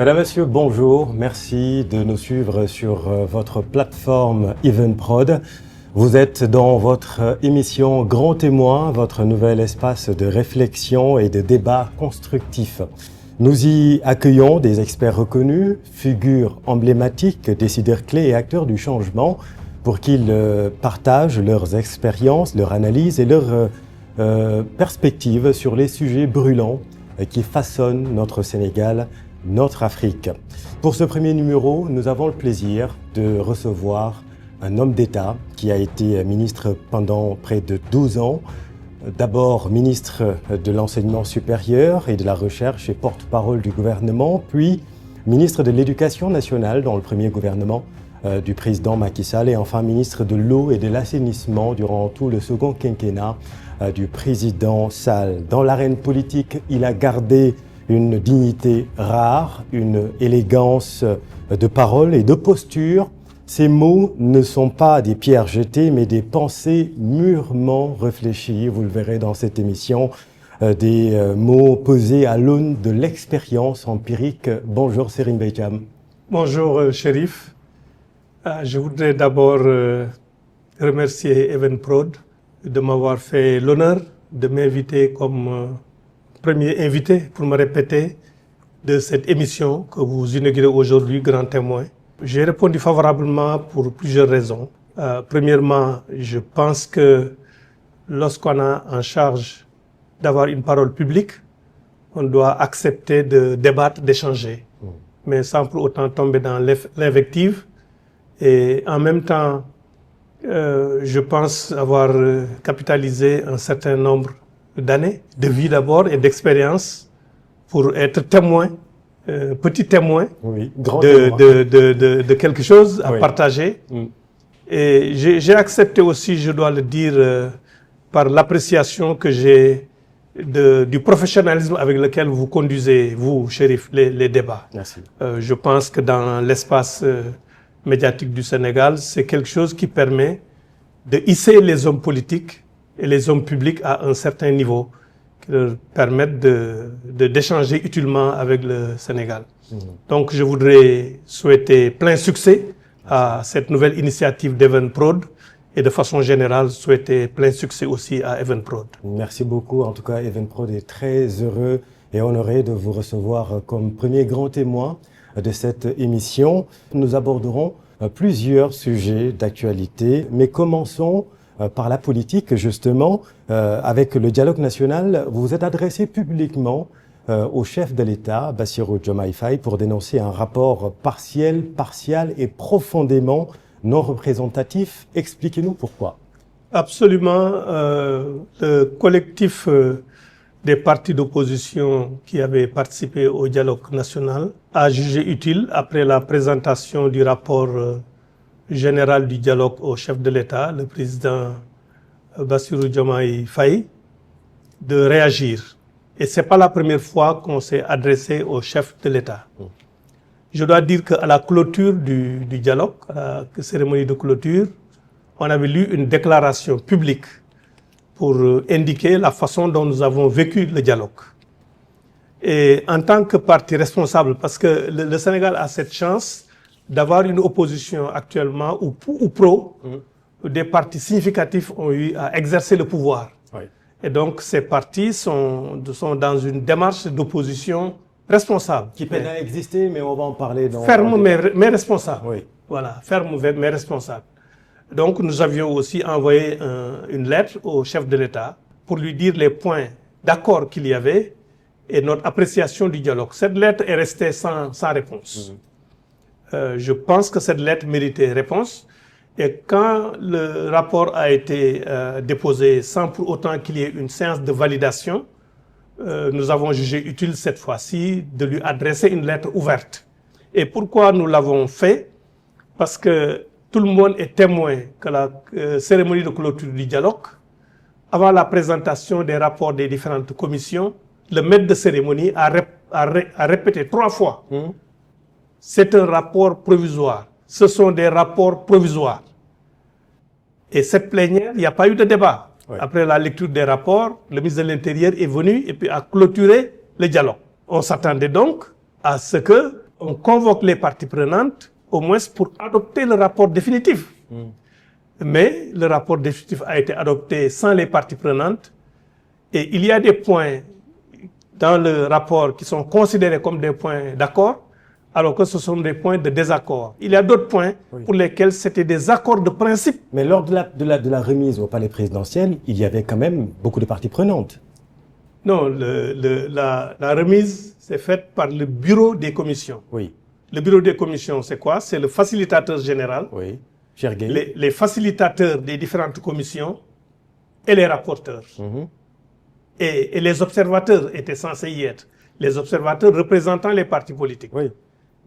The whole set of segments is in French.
Mesdames, Messieurs, bonjour. Merci de nous suivre sur votre plateforme Evenprod. Vous êtes dans votre émission Grand Témoin, votre nouvel espace de réflexion et de débat constructif. Nous y accueillons des experts reconnus, figures emblématiques, décideurs clés et acteurs du changement pour qu'ils partagent leurs expériences, leurs analyses et leurs perspectives sur les sujets brûlants qui façonnent notre Sénégal, notre Afrique. Pour ce premier numéro, nous avons le plaisir de recevoir un homme d'État qui a été ministre pendant près de 12 ans. D'abord ministre de l'Enseignement supérieur et de la Recherche et porte-parole du gouvernement, puis ministre de l'Éducation nationale dans le premier gouvernement du président Macky Sall et enfin ministre de l'eau et de l'assainissement durant tout le second quinquennat du président Sall. Dans l'arène politique, il a gardé une dignité rare, une élégance de parole et de posture. Ces mots ne sont pas des pierres jetées, mais des pensées mûrement réfléchies. Vous le verrez dans cette émission, des mots posés à l'aune de l'expérience empirique. Bonjour Serigne Mbaye Thiam. Bonjour Chérif. Je voudrais d'abord remercier Evenprod de m'avoir fait l'honneur de m'inviter comme premier invité, pour me répéter, de cette émission que vous inaugurez aujourd'hui, Grand Témoin. J'ai répondu favorablement pour plusieurs raisons. Premièrement, je pense que lorsqu'on a en charge d'avoir une parole publique, on doit accepter de débattre, d'échanger, mais sans pour autant tomber dans l'invective. Et en même temps, je pense avoir capitalisé un certain nombre d'années, de vie d'abord et d'expérience pour être témoin, petit témoin, oui, de quelque chose à partager. Mm. Et j'ai accepté aussi, je dois le dire, par l'appréciation que j'ai du professionnalisme avec lequel vous conduisez, vous, Chérif, les débats. Merci. Je pense que dans l'espace médiatique du Sénégal, c'est quelque chose qui permet de hisser les hommes politiques et les hommes publics à un certain niveau, qui leur permettent d'échanger utilement avec le Sénégal. Donc je voudrais souhaiter plein succès à cette nouvelle initiative d'Evenprod et de façon générale souhaiter plein succès aussi à Evenprod. Merci beaucoup. En tout cas, Evenprod est très heureux et honoré de vous recevoir comme premier grand témoin de cette émission. Nous aborderons plusieurs sujets d'actualité, mais commençons par la politique, justement. Avec le dialogue national, vous vous êtes adressé publiquement au chef de l'État, Bassirou Diomaye Faye, pour dénoncer un rapport partiel et profondément non représentatif. Expliquez-nous pourquoi. Absolument. Le collectif des partis d'opposition qui avaient participé au dialogue national a jugé utile, après la présentation du rapport général du dialogue au chef de l'État, le président Bassirou Diomaye Faye, de réagir. Et ce n'est pas la première fois qu'on s'est adressé au chef de l'État. Je dois dire qu'à la clôture du dialogue, à la cérémonie de clôture, on avait lu une déclaration publique pour indiquer la façon dont nous avons vécu le dialogue. Et en tant que parti responsable, parce que le Sénégal a cette chance d'avoir une opposition actuellement ou pro, des partis significatifs ont eu à exercer le pouvoir. Oui. Et donc ces partis sont dans une démarche d'opposition responsable. Qui peine à exister, mais on va en parler dans... Ferme mais responsable. Oui. Voilà, ferme mais responsable. Donc nous avions aussi envoyé une lettre au chef de l'État pour lui dire les points d'accord qu'il y avait et notre appréciation du dialogue. Cette lettre est restée sans réponse. Je pense que cette lettre méritait réponse. Et quand le rapport a été déposé sans pour autant qu'il y ait une séance de validation, nous avons jugé utile cette fois-ci de lui adresser une lettre ouverte. Et pourquoi nous l'avons fait? Parce que tout le monde est témoin que la cérémonie de clôture du dialogue, avant la présentation des rapports des différentes commissions, le maître de cérémonie a répété 3 fois. C'est un rapport provisoire. Ce sont des rapports provisoires. Et cette plénière, il n'y a pas eu de débat. Oui. Après la lecture des rapports, le ministre de l'Intérieur est venu et puis a clôturé le dialogue. On s'attendait donc à ce que on convoque les parties prenantes, au moins pour adopter le rapport définitif. Mais le rapport définitif a été adopté sans les parties prenantes. Et il y a des points dans le rapport qui sont considérés comme des points d'accord, alors que ce sont des points de désaccord. Il y a d'autres points pour lesquels c'était des accords de principe. Mais lors de la remise au palais présidentiel, il y avait quand même beaucoup de parties prenantes. Non, la remise s'est faite par le bureau des commissions. Oui. Le bureau des commissions, c'est quoi? C'est le facilitateur général, Oui. Cher Gueye. les facilitateurs des différentes commissions et les rapporteurs. Et les observateurs étaient censés y être. Les observateurs représentant les partis politiques. Oui.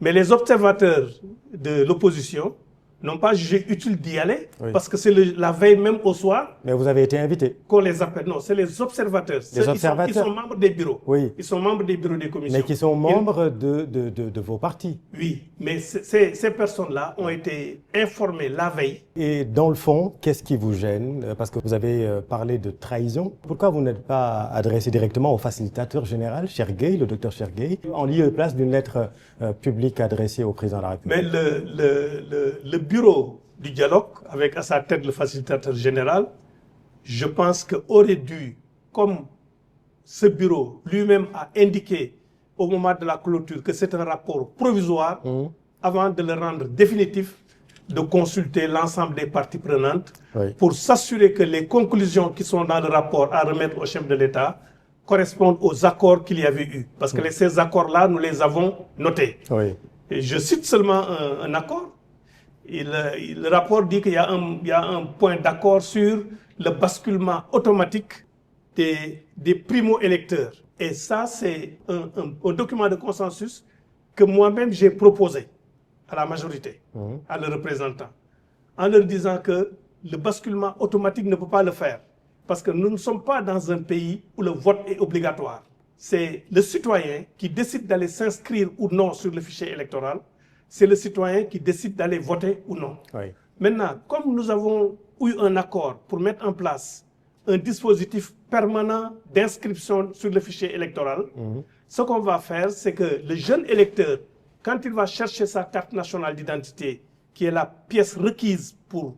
Mais les observateurs de l'opposition n'ont pas jugé utile d'y aller parce que c'est la veille même au soir. Mais vous avez été invité. Qu'on les appelle. Non, c'est les observateurs. Ils sont membres des bureaux. Oui. Ils sont membres des bureaux des commissions. Mais qui sont membres de vos partis. Oui, mais ces personnes-là ont été informées la veille. Et dans le fond, qu'est-ce qui vous gêne? Parce que vous avez parlé de trahison. Pourquoi vous n'êtes pas adressé directement au facilitateur général, Cher Gueye, le docteur Cher Gueye, en lieu et place d'une lettre publique adressée au président de la République? Mais le bureau du dialogue, avec à sa tête le facilitateur général, je pense qu'aurait dû, comme ce bureau lui-même a indiqué au moment de la clôture que c'est un rapport provisoire, avant de le rendre définitif, de consulter l'ensemble des parties prenantes pour s'assurer que les conclusions qui sont dans le rapport à remettre au chef de l'État correspondent aux accords qu'il y avait eu. Parce que ces accords-là, nous les avons notés. Et je cite seulement un accord. Le rapport dit qu'il y a un point d'accord sur le basculement automatique des primo-électeurs. Et ça, c'est un document de consensus que moi-même j'ai proposé à la majorité, à leurs représentants, en leur disant que le basculement automatique ne peut pas le faire. Parce que nous ne sommes pas dans un pays où le vote est obligatoire. C'est le citoyen qui décide d'aller s'inscrire ou non sur le fichier électoral. C'est le citoyen qui décide d'aller voter ou non. Maintenant, comme nous avons eu un accord pour mettre en place un dispositif permanent d'inscription sur le fichier électoral, ce qu'on va faire, c'est que le jeune électeur, quand il va chercher sa carte nationale d'identité, qui est la pièce requise pour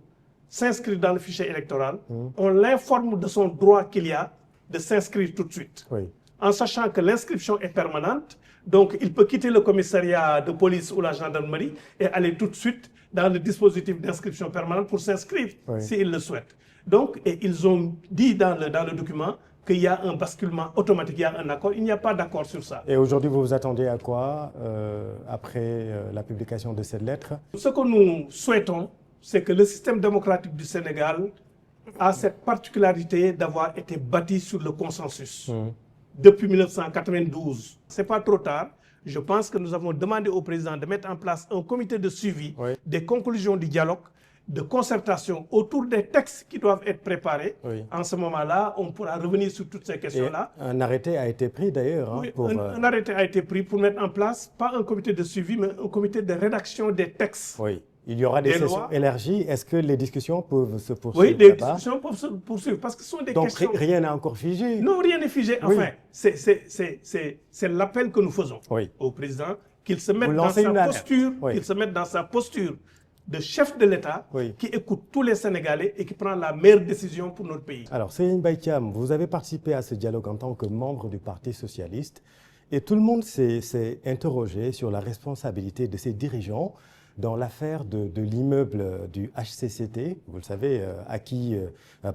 s'inscrire dans le fichier électoral, on l'informe de son droit qu'il y a de s'inscrire tout de suite. En sachant que l'inscription est permanente, donc il peut quitter le commissariat de police ou la gendarmerie et aller tout de suite dans le dispositif d'inscription permanente pour s'inscrire, s'il le souhaite. Donc, et ils ont dit dans le document qu'il y a un basculement automatique, il y a un accord. Il n'y a pas d'accord sur ça. Et aujourd'hui, vous vous attendez à quoi après la publication de cette lettre? Ce que nous souhaitons, c'est que le système démocratique du Sénégal a cette particularité d'avoir été bâti sur le consensus depuis 1992. Ce n'est pas trop tard. Je pense que nous avons demandé au président de mettre en place un comité de suivi des conclusions du dialogue, de concertation autour des textes qui doivent être préparés. En ce moment-là, on pourra revenir sur toutes ces questions-là. Un arrêté a été pris d'ailleurs. Un arrêté a été pris pour mettre en place, pas un comité de suivi, mais un comité de rédaction des textes. Il y aura des sessions élargies. Est-ce que les discussions peuvent se poursuivre? Oui, les discussions peuvent se poursuivre parce que ce sont des questions... Donc rien n'est encore figé? Non, rien n'est figé. Enfin, c'est l'appel que nous faisons au président, qu'il se mette dans sa posture, de chef de l'État qui écoute tous les Sénégalais et qui prend la meilleure décision pour notre pays. Alors, Serigne Mbaye Thiam, vous avez participé à ce dialogue en tant que membre du Parti socialiste et tout le monde s'est interrogé sur la responsabilité de ses dirigeants dans l'affaire de l'immeuble du HCCT, vous le savez, acquis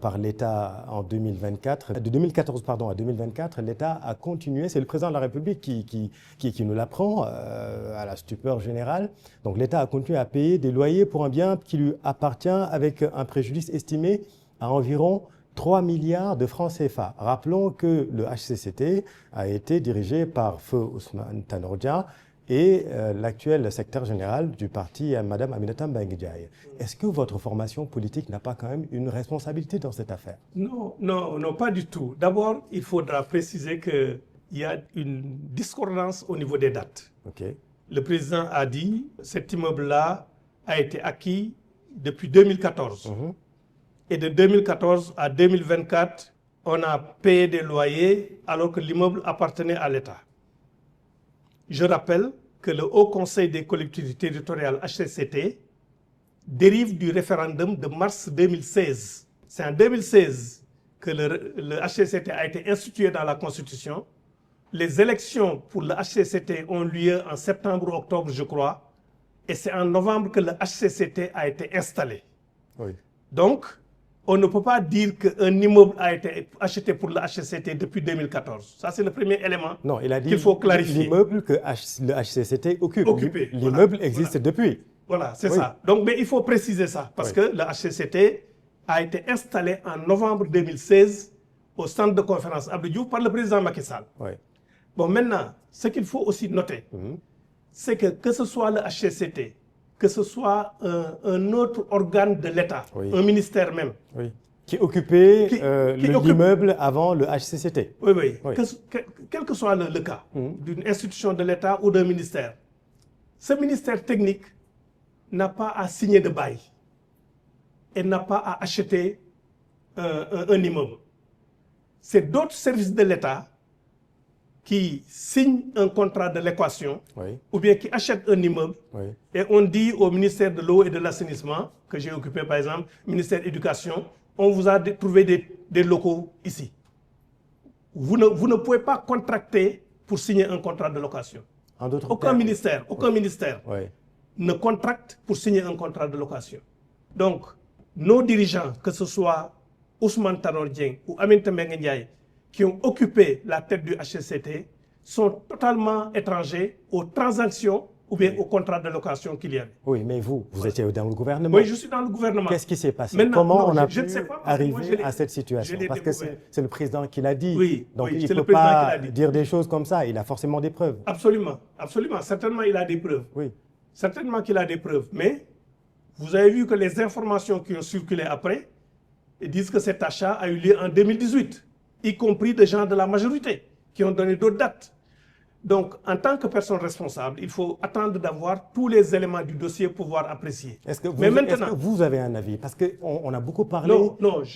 par l'État en 2024. De 2014 à 2024, l'État a continué, c'est le président de la République qui nous l'apprend à la stupeur générale. Donc l'État a continué à payer des loyers pour un bien qui lui appartient avec un préjudice estimé à environ 3 milliards de francs CFA. Rappelons que le HCCT a été dirigé par feu Ousmane Tanor Dieng et l'actuel secrétaire général du parti, Mme Aminata Mbengue Ndiaye. Est-ce que votre formation politique n'a pas quand même une responsabilité dans cette affaire? Non, pas du tout. D'abord, il faudra préciser qu'il y a une discordance au niveau des dates. Le président a dit que cet immeuble-là a été acquis depuis 2014. Et de 2014 à 2024, on a payé des loyers alors que l'immeuble appartenait à l'État. Je rappelle que le Haut Conseil des collectivités territoriales, HCCT, dérive du référendum de mars 2016. C'est en 2016 que le HCCT a été institué dans la Constitution. Les élections pour le HCCT ont lieu en septembre ou octobre, je crois, et c'est en novembre que le HCCT a été installé. Oui. Donc, on ne peut pas dire qu'un immeuble a été acheté pour le HCCT depuis 2014. Ça, c'est le premier élément Non, il a dit qu'il faut clarifier. l'immeuble que le HCCT occupe. Occupé, L'immeuble voilà, existe voilà. depuis. Voilà, c'est Oui. ça. Donc, mais il faut préciser ça, parce Oui. que le HCCT a été installé en novembre 2016 au centre de conférence Abdou Diouf par le président Macky Sall. Oui. Bon, maintenant, ce qu'il faut aussi noter, c'est que ce soit le HCCT, que ce soit un autre organe de l'État, Oui. un ministère même, Oui. Qui occupait Qui occupe- l'immeuble avant le HCCT. oui, oui, Oui. quel que soit le cas d'une institution de l'État ou d'un ministère, ce ministère technique n'a pas à signer de bail et n'a pas à acheter un immeuble. C'est d'autres services de l'État qui signent un contrat de l'équation Oui. ou bien qui achètent un immeuble Oui. et on dit au ministère de l'eau et de l'assainissement, que j'ai occupé par exemple, ministère de l'éducation, on vous a trouvé des locaux ici. Vous ne pouvez pas contracter pour signer un contrat de location. En d'autres Aucun termes. ministère Oui. ne contracte pour signer un contrat de location. Donc, nos dirigeants, que ce soit Ousmane Tanor Dieng ou Aminata Mbengue Ndiaye, qui ont occupé la tête du HCCT, sont totalement étrangers aux transactions ou bien aux contrats de location qu'il y avait. Oui, mais vous étiez dans le gouvernement. Oui, je suis dans le gouvernement. Qu'est-ce qui s'est passé? Maintenant, Comment non, on a je pu ne sais pas, parce que moi, arriver je l'ai- à cette situation? je l'ai Parce que découvert. c'est le président qui l'a dit. Oui, Donc oui, il c'est ne le peut président pas qui l'a dit. dire des choses comme ça. Il a forcément des preuves. Absolument, absolument. Certainement, il a des preuves. Oui. Certainement qu'il a des preuves. Mais vous avez vu que les informations qui ont circulé après disent que cet achat a eu lieu en 2018, y compris des gens de la majorité qui ont donné d'autres dates. Donc, en tant que personne responsable, il faut attendre d'avoir tous les éléments du dossier pour pouvoir apprécier. Mais maintenant, est-ce que vous avez un avis? Parce qu'on a beaucoup parlé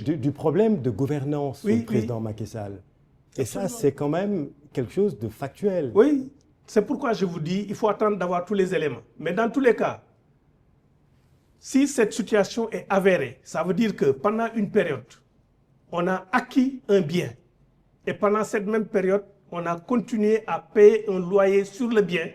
du problème de gouvernance du président Macky Sall. Et ça, c'est quand même quelque chose de factuel. Oui, c'est pourquoi je vous dis, il faut attendre d'avoir tous les éléments. Mais dans tous les cas, si cette situation est avérée, ça veut dire que pendant une période, on a acquis un bien. Et pendant cette même période, on a continué à payer un loyer sur le bien.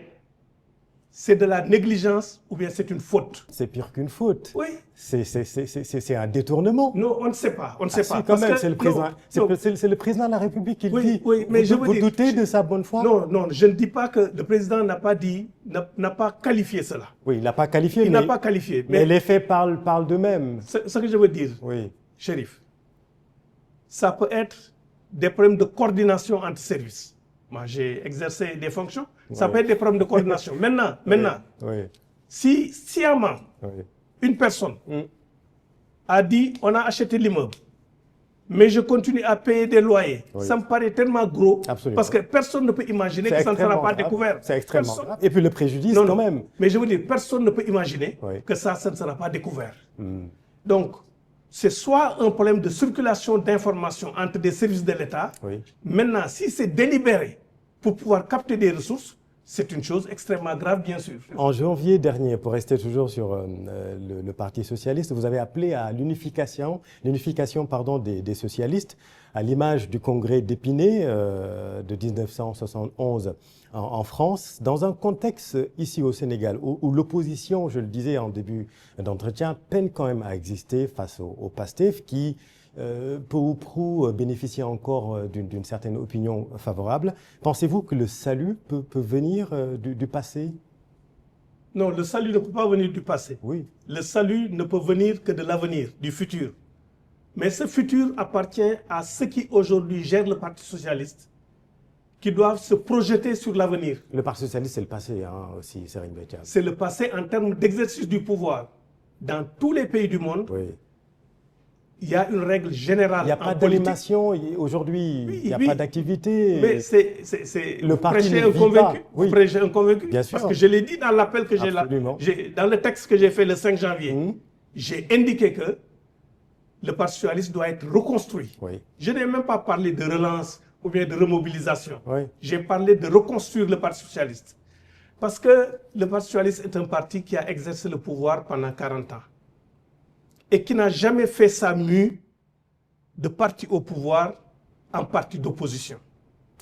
C'est de la négligence ou bien c'est une faute? C'est pire qu'une faute. Oui. C'est un détournement. Non, on ne sait pas. On ne sait pas. Si, quand même, c'est le président de la République qui le dit. Oui, mais vous doutez de sa bonne foi? Non, non, je ne dis pas que le président n'a pas dit, n'a pas qualifié cela. Oui, il n'a pas qualifié. Il n'a pas qualifié. Mais les faits parlent d'eux-mêmes. Ce que je veux dire, Chérif, ça peut être des problèmes de coordination entre services. Moi, j'ai exercé des fonctions. Ça peut être des problèmes de coordination. Maintenant, si sciemment, une personne a dit on a acheté l'immeuble, mais je continue à payer des loyers, ça me paraît tellement gros. Absolument. Parce que personne ne peut imaginer que ça ne sera pas découvert. C'est extrêmement grave. Et puis le préjudice quand même. Mais je veux dire, personne ne peut imaginer que ça ne sera pas découvert. Donc, c'est soit un problème de circulation d'informations entre des services de l'État. Maintenant, si c'est délibéré pour pouvoir capter des ressources, c'est une chose extrêmement grave, bien sûr. En janvier dernier, pour rester toujours sur le Parti socialiste, vous avez appelé à l'unification des socialistes, à l'image du congrès d'Épinay de 1971 en France, dans un contexte ici au Sénégal où l'opposition, je le disais en début d'entretien, peine quand même à exister face au PASTEF qui peu ou prou bénéficie encore d'une certaine opinion favorable. Pensez-vous que le salut peut venir du passé? Non, le salut ne peut pas venir du passé. Oui. Le salut ne peut venir que de l'avenir, du futur. Mais ce futur appartient à ceux qui aujourd'hui gèrent le Parti socialiste, qui doivent se projeter sur l'avenir. Le Parti socialiste, c'est le passé aussi, Serigne Mbaye Thiam. C'est le passé en termes d'exercice du pouvoir. Dans tous les pays du monde, il y a une règle générale. Il n'y a pas d'animation aujourd'hui, il n'y a pas d'activité. Mais c'est le parti prêcher un convaincu. Oui. Prêcher un convaincu. Bien sûr. Parce que je l'ai dit dans l'appel que j'ai là. Dans le texte que j'ai fait le 5 janvier, j'ai indiqué que le Parti socialiste doit être reconstruit. Je n'ai même pas parlé de relance ou bien de remobilisation. J'ai parlé de reconstruire le Parti socialiste. Parce que le Parti socialiste est un parti qui a exercé le pouvoir pendant 40 ans et qui n'a jamais fait sa mue de parti au pouvoir en parti d'opposition.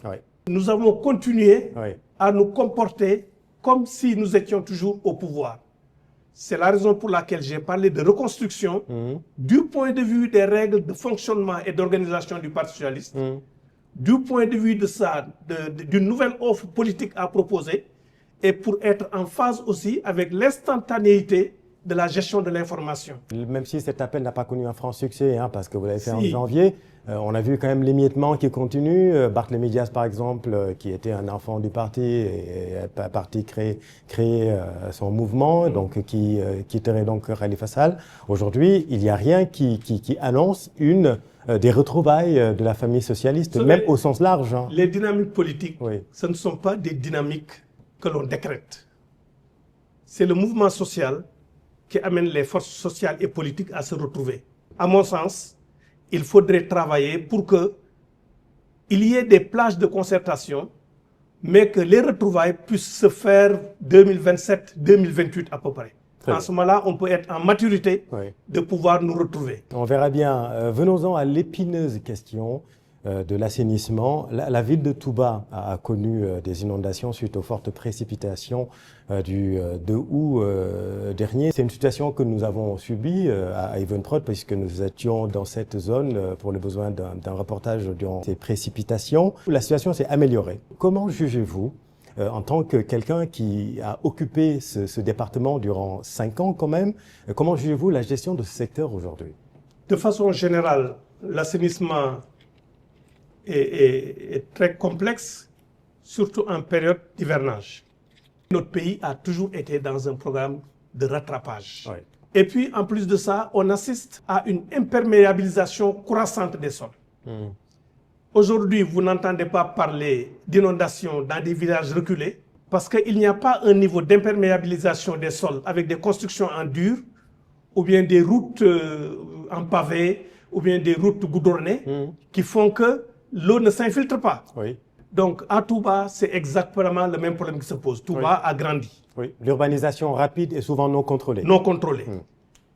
Oui. Nous avons continué Oui. à nous comporter comme si nous étions toujours au pouvoir. C'est la raison pour laquelle j'ai parlé de reconstruction du point de vue des règles de fonctionnement et d'organisation du Parti socialiste, du point de vue de ça, d'une nouvelle offre politique à proposer, et pour être en phase aussi avec l'instantanéité de la gestion de l'information. Même si cet appel n'a pas connu un franc succès, hein, parce que vous l'avez fait en janvier, on a vu quand même l'émiettement qui continue. Barthélémy Dias, par exemple, qui était un enfant du parti et a parti créer son mouvement, donc qui quitterait donc Khalifa Sall. Aujourd'hui, il n'y a rien qui annonce des retrouvailles de la famille socialiste, même au sens large. Hein. Les dynamiques politiques, ce ne sont pas des dynamiques que l'on décrète. C'est le mouvement social qui amène les forces sociales et politiques à se retrouver. À mon sens, il faudrait travailler pour qu'il y ait des plages de concertation, mais que les retrouvailles puissent se faire 2027-2028 à peu près. En ce moment-là, on peut être en maturité de pouvoir nous retrouver. On verra bien. Venons-en à l'épineuse question de l'assainissement. La ville de Touba a connu des inondations suite aux fortes précipitations du 2 août dernier. C'est une situation que nous avons subie à Evenprod puisque nous étions dans cette zone pour le besoin d'un reportage durant ces précipitations. La situation s'est améliorée. Comment jugez-vous, en tant que quelqu'un qui a occupé ce département durant 5 ans quand même, comment jugez-vous la gestion de ce secteur aujourd'hui? De façon générale, l'assainissement est très complexe, surtout en période d'hivernage. Notre pays a toujours été dans un programme de rattrapage. Et puis, en plus de ça, on assiste à une imperméabilisation croissante des sols. Aujourd'hui, vous n'entendez pas parler d'inondations dans des villages reculés parce qu'il n'y a pas un niveau d'imperméabilisation des sols avec des constructions en dur ou bien des routes en pavé ou bien des routes goudronnées qui font que l'eau ne s'infiltre pas. Donc, à Touba, c'est exactement le même problème qui se pose. Touba a grandi. L'urbanisation rapide est souvent non contrôlée. Non contrôlée.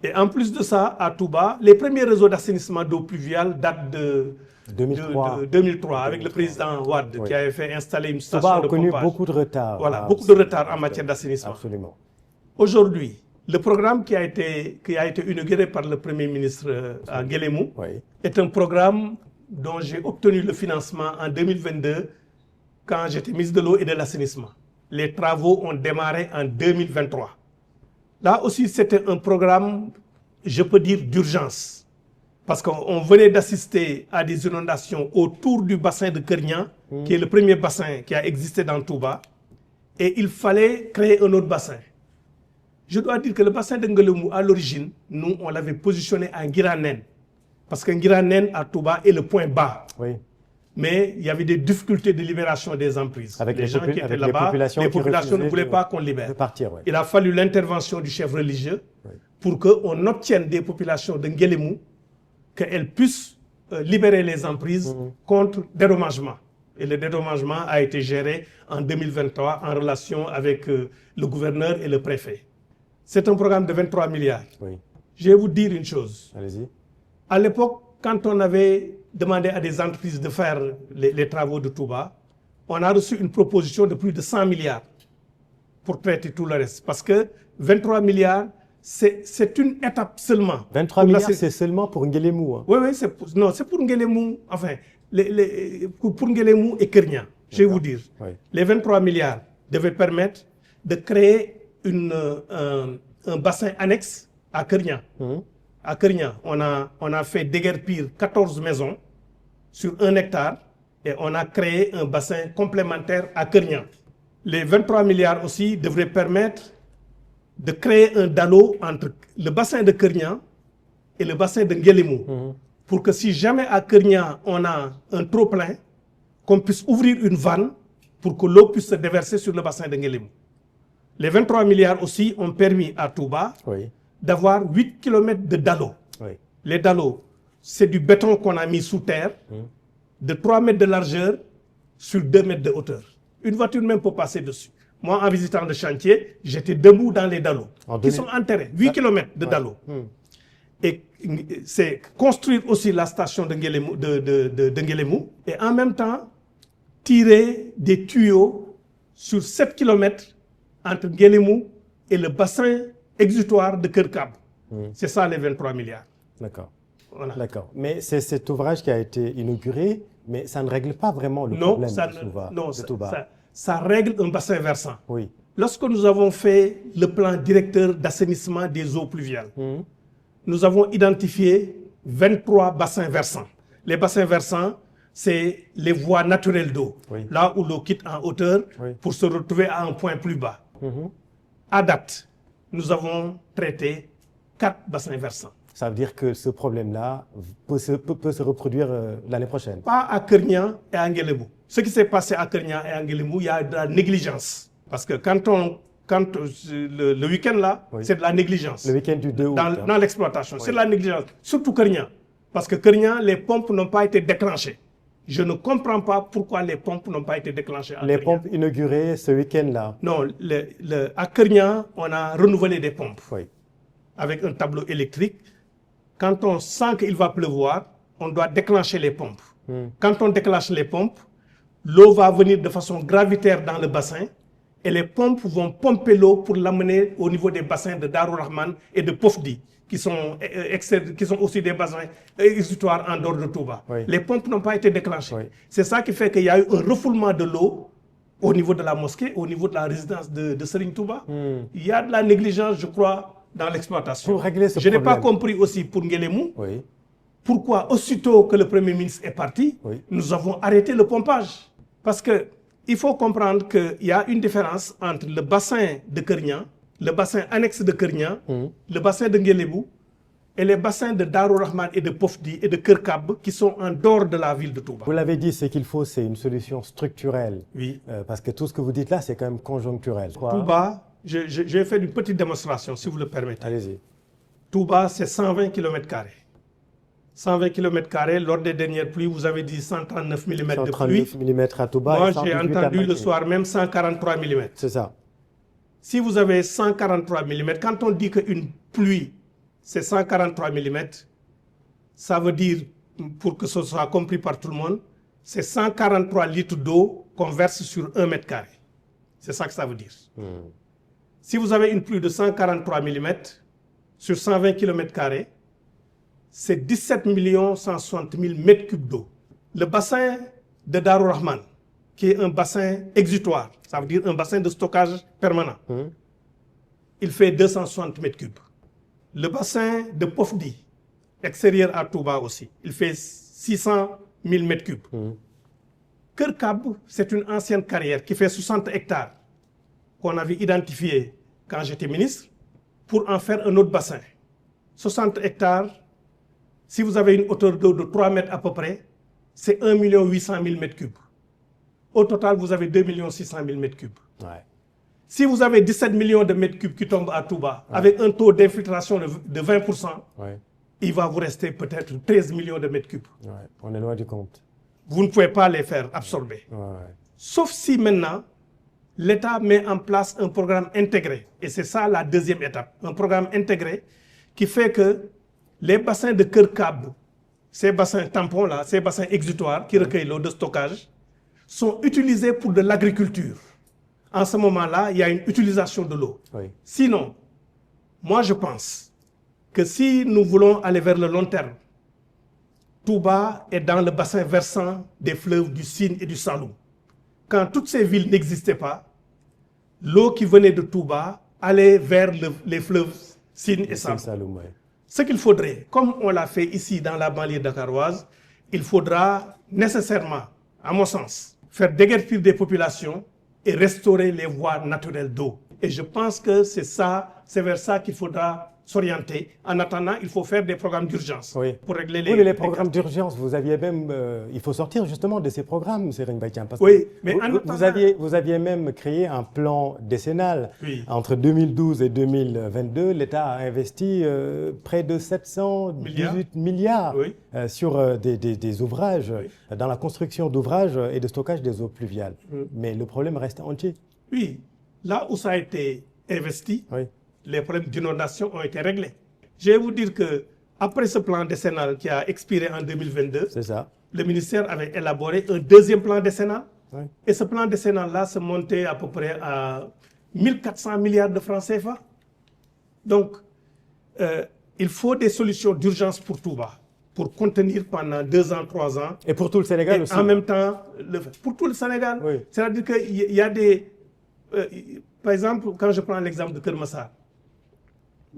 Et en plus de ça, à Touba, les premiers réseaux d'assainissement d'eau pluviale datent de 2003 avec le président Wade qui avait fait installer une station de pompage. Touba a connu beaucoup de retard. Voilà, beaucoup de retard en matière d'assainissement. Absolument. Aujourd'hui, le programme qui a été inauguré par le Premier ministre à Nguélémou est un programme dont j'ai obtenu le financement en 2022 quand j'étais ministre de l'eau et de l'assainissement. Les travaux ont démarré en 2023. Là aussi, c'était un programme, je peux dire, d'urgence. Parce qu'on venait d'assister à des inondations autour du bassin de Kernian, qui est le premier bassin qui a existé dans Touba. Et il fallait créer un autre bassin. Je dois dire que le bassin de Nguélémou, à l'origine, nous, on l'avait positionné à Ngiranen. Parce que Ngiranen, à Touba, est le point bas. Mais il y avait des difficultés de libération des emprises. Avec les gens qui étaient là-bas, les populations ne voulaient pas qu'on libère. Il a fallu l'intervention du chef religieux pour qu'on obtienne des populations de Nguélémou, qu'elles puissent libérer les emprises contre dédommagement. Et le dédommagement a été géré en 2023 en relation avec le gouverneur et le préfet. C'est un programme de 23 milliards. Je vais vous dire une chose. Allez-y. À l'époque, quand on avait demandé à des entreprises de faire les travaux de Touba, on a reçu une proposition de plus de 100 milliards pour traiter tout le reste. Parce que 23 milliards, c'est une étape seulement. 23 milliards, c'est seulement pour Nguélémou. Hein. Oui, c'est pour Nguélémou, enfin, pour Nguélémou et Kernian, je vais vous dire. Les 23 milliards devaient permettre de créer un bassin annexe à Kernian. À Kernian, on a fait déguerpir 14 maisons sur 1 hectare et on a créé un bassin complémentaire à Kernian. Les 23 milliards aussi devraient permettre de créer un dalo entre le bassin de Kernian et le bassin de Nguélémou. Pour que si jamais à Kernian on a un trop-plein, qu'on puisse ouvrir une vanne pour que l'eau puisse se déverser sur le bassin de Nguélémou. Les 23 milliards aussi ont permis à Touba d'avoir 8 km de dalo. Les dalos, c'est du béton qu'on a mis sous terre, de 3 mètres de largeur sur 2 mètres de hauteur. Une voiture même peut passer dessus. Moi, en visitant le chantier, j'étais debout dans les dallos, qui 2000... sont enterrés, 8 km de dallos. Et c'est construire aussi la station de Nguélémou et en même temps tirer des tuyaux sur 7 km entre Nguélémou et le bassin exutoire de Keur Kab. C'est ça les 23 milliards. D'accord. Voilà. D'accord. Mais c'est cet ouvrage qui a été inauguré, mais ça ne règle pas vraiment le problème de Touba. Ça règle un bassin versant. Oui. Lorsque nous avons fait le plan directeur d'assainissement des eaux pluviales, nous avons identifié 23 bassins versants. Les bassins versants, c'est les voies naturelles d'eau, là où l'eau quitte en hauteur pour se retrouver à un point plus bas. À date, nous avons traité 4 bassins versants. Ça veut dire que ce problème-là peut se reproduire l'année prochaine. Pas à Kernian et à Nguélémou. Ce qui s'est passé à Kernian et à Nguélémou, il y a de la négligence. Parce que quand le week-end là, c'est de la négligence. Le week-end du 2 août. Dans l'exploitation, c'est de la négligence. Surtout Kernian. Parce que Kernian, les pompes n'ont pas été déclenchées. Je ne comprends pas pourquoi les pompes n'ont pas été déclenchées. Les pompes inaugurées ce week-end-là. Non, à Kernian, on a renouvelé des pompes. Avec un tableau électrique. Quand on sent qu'il va pleuvoir, on doit déclencher les pompes. Quand on déclenche les pompes, l'eau va venir de façon gravitaire dans le bassin et les pompes vont pomper l'eau pour l'amener au niveau des bassins de Darou Rahman et de Pofdi, qui sont aussi des bassins exutoires en dehors de Touba. Les pompes n'ont pas été déclenchées. C'est ça qui fait qu'il y a eu un refoulement de l'eau au niveau de la mosquée, au niveau de la résidence de Serigne Touba. Il y a de la négligence, je crois, dans l'exploitation. Pour régler ce Je n'ai problème. pas compris aussi pour Nguélémou, pourquoi aussitôt que le Premier ministre est parti, nous avons arrêté le pompage. Parce qu'il faut comprendre qu'il y a une différence entre le bassin de Kernian, le bassin annexe de Kernian, le bassin de Nguélémou et les bassins de Darou Rahman et de Pofdi et de Keur Kab qui sont en dehors de la ville de Touba. Vous l'avez dit, ce qu'il faut, c'est une solution structurelle. Oui. Parce que tout ce que vous dites là, c'est quand même conjoncturel. Touba, j'ai fait une petite démonstration, si vous le permettez. Allez-y. Touba, c'est 120 km². 120 km², lors des dernières pluies, vous avez dit 139 mm de pluie. 139 mm à Touba. Moi, j'ai entendu le soir même 143 mm. C'est ça. Si vous avez 143 mm, quand on dit qu'une pluie, c'est 143 mm, ça veut dire, pour que ce soit compris par tout le monde, c'est 143 litres d'eau qu'on verse sur 1 mètre carré. C'est ça que ça veut dire. Si vous avez une pluie de 143 mm sur 120 km², c'est 17 160 000 mètres cubes d'eau. Le bassin de Darou Rahman, qui est un bassin exutoire, ça veut dire un bassin de stockage permanent, il fait 260 mètres cubes. Le bassin de Pofdi, extérieur à Touba aussi, il fait 600 000 mètres cubes. Keur Kab, c'est une ancienne carrière qui fait 60 hectares qu'on avait identifié quand j'étais ministre pour en faire un autre bassin. 60 hectares, si vous avez une hauteur d'eau de 3 mètres à peu près, c'est 1 800 000 mètres cubes. Au total, vous avez 2 600 000 mètres cubes. Si vous avez 17 millions de mètres cubes qui tombent à Touba, avec un taux d'infiltration de 20%, il va vous rester peut-être 13 millions de mètres cubes. On est loin du compte. Vous ne pouvez pas les faire absorber. Sauf si maintenant, l'État met en place un programme intégré. Et c'est ça la deuxième étape. Un programme intégré qui fait que les bassins de Keur Kab, ces bassins tampons-là, ces bassins exutoires qui recueillent l'eau de stockage, sont utilisés pour de l'agriculture. En ce moment-là, il y a une utilisation de l'eau. Sinon, moi je pense que si nous voulons aller vers le long terme, Touba est dans le bassin versant des fleuves du Sine et du Saloum. Quand toutes ces villes n'existaient pas, l'eau qui venait de Touba allait vers les fleuves Sine et Saloum. Ce qu'il faudrait, comme on l'a fait ici dans la banlieue dakaroise, il faudra nécessairement, à mon sens, faire déguerpir des populations et restaurer les voies naturelles d'eau. Et je pense que c'est vers ça qu'il faudra s'orienter. En attendant, il faut faire des programmes d'urgence pour régler les... Oui, mais les programmes d'urgence, vous aviez même... il faut sortir justement de ces programmes, Serigne Mbaye-Thiam. Mais vous aviez même créé un plan décennal. Entre 2012 et 2022, l'État a investi près de 718 milliards sur des ouvrages, dans la construction d'ouvrages et de stockage des eaux pluviales. Mais le problème reste entier. Oui. là où ça a été investi, Oui, les problèmes d'inondation ont été réglés. Je vais vous dire que après ce plan décennal qui a expiré en 2022, c'est ça. le ministère avait élaboré un deuxième plan décennal. Oui. Et ce plan décennal-là se montait à peu près à 1400 milliards de francs CFA. Donc, il faut des solutions d'urgence pour Touba, pour contenir pendant 2 ans, 3 ans. Et pour tout le Sénégal Et aussi. en même temps, pour tout le Sénégal. Oui. C'est-à-dire qu'il y a des... par exemple, quand je prends l'exemple de Kermassar,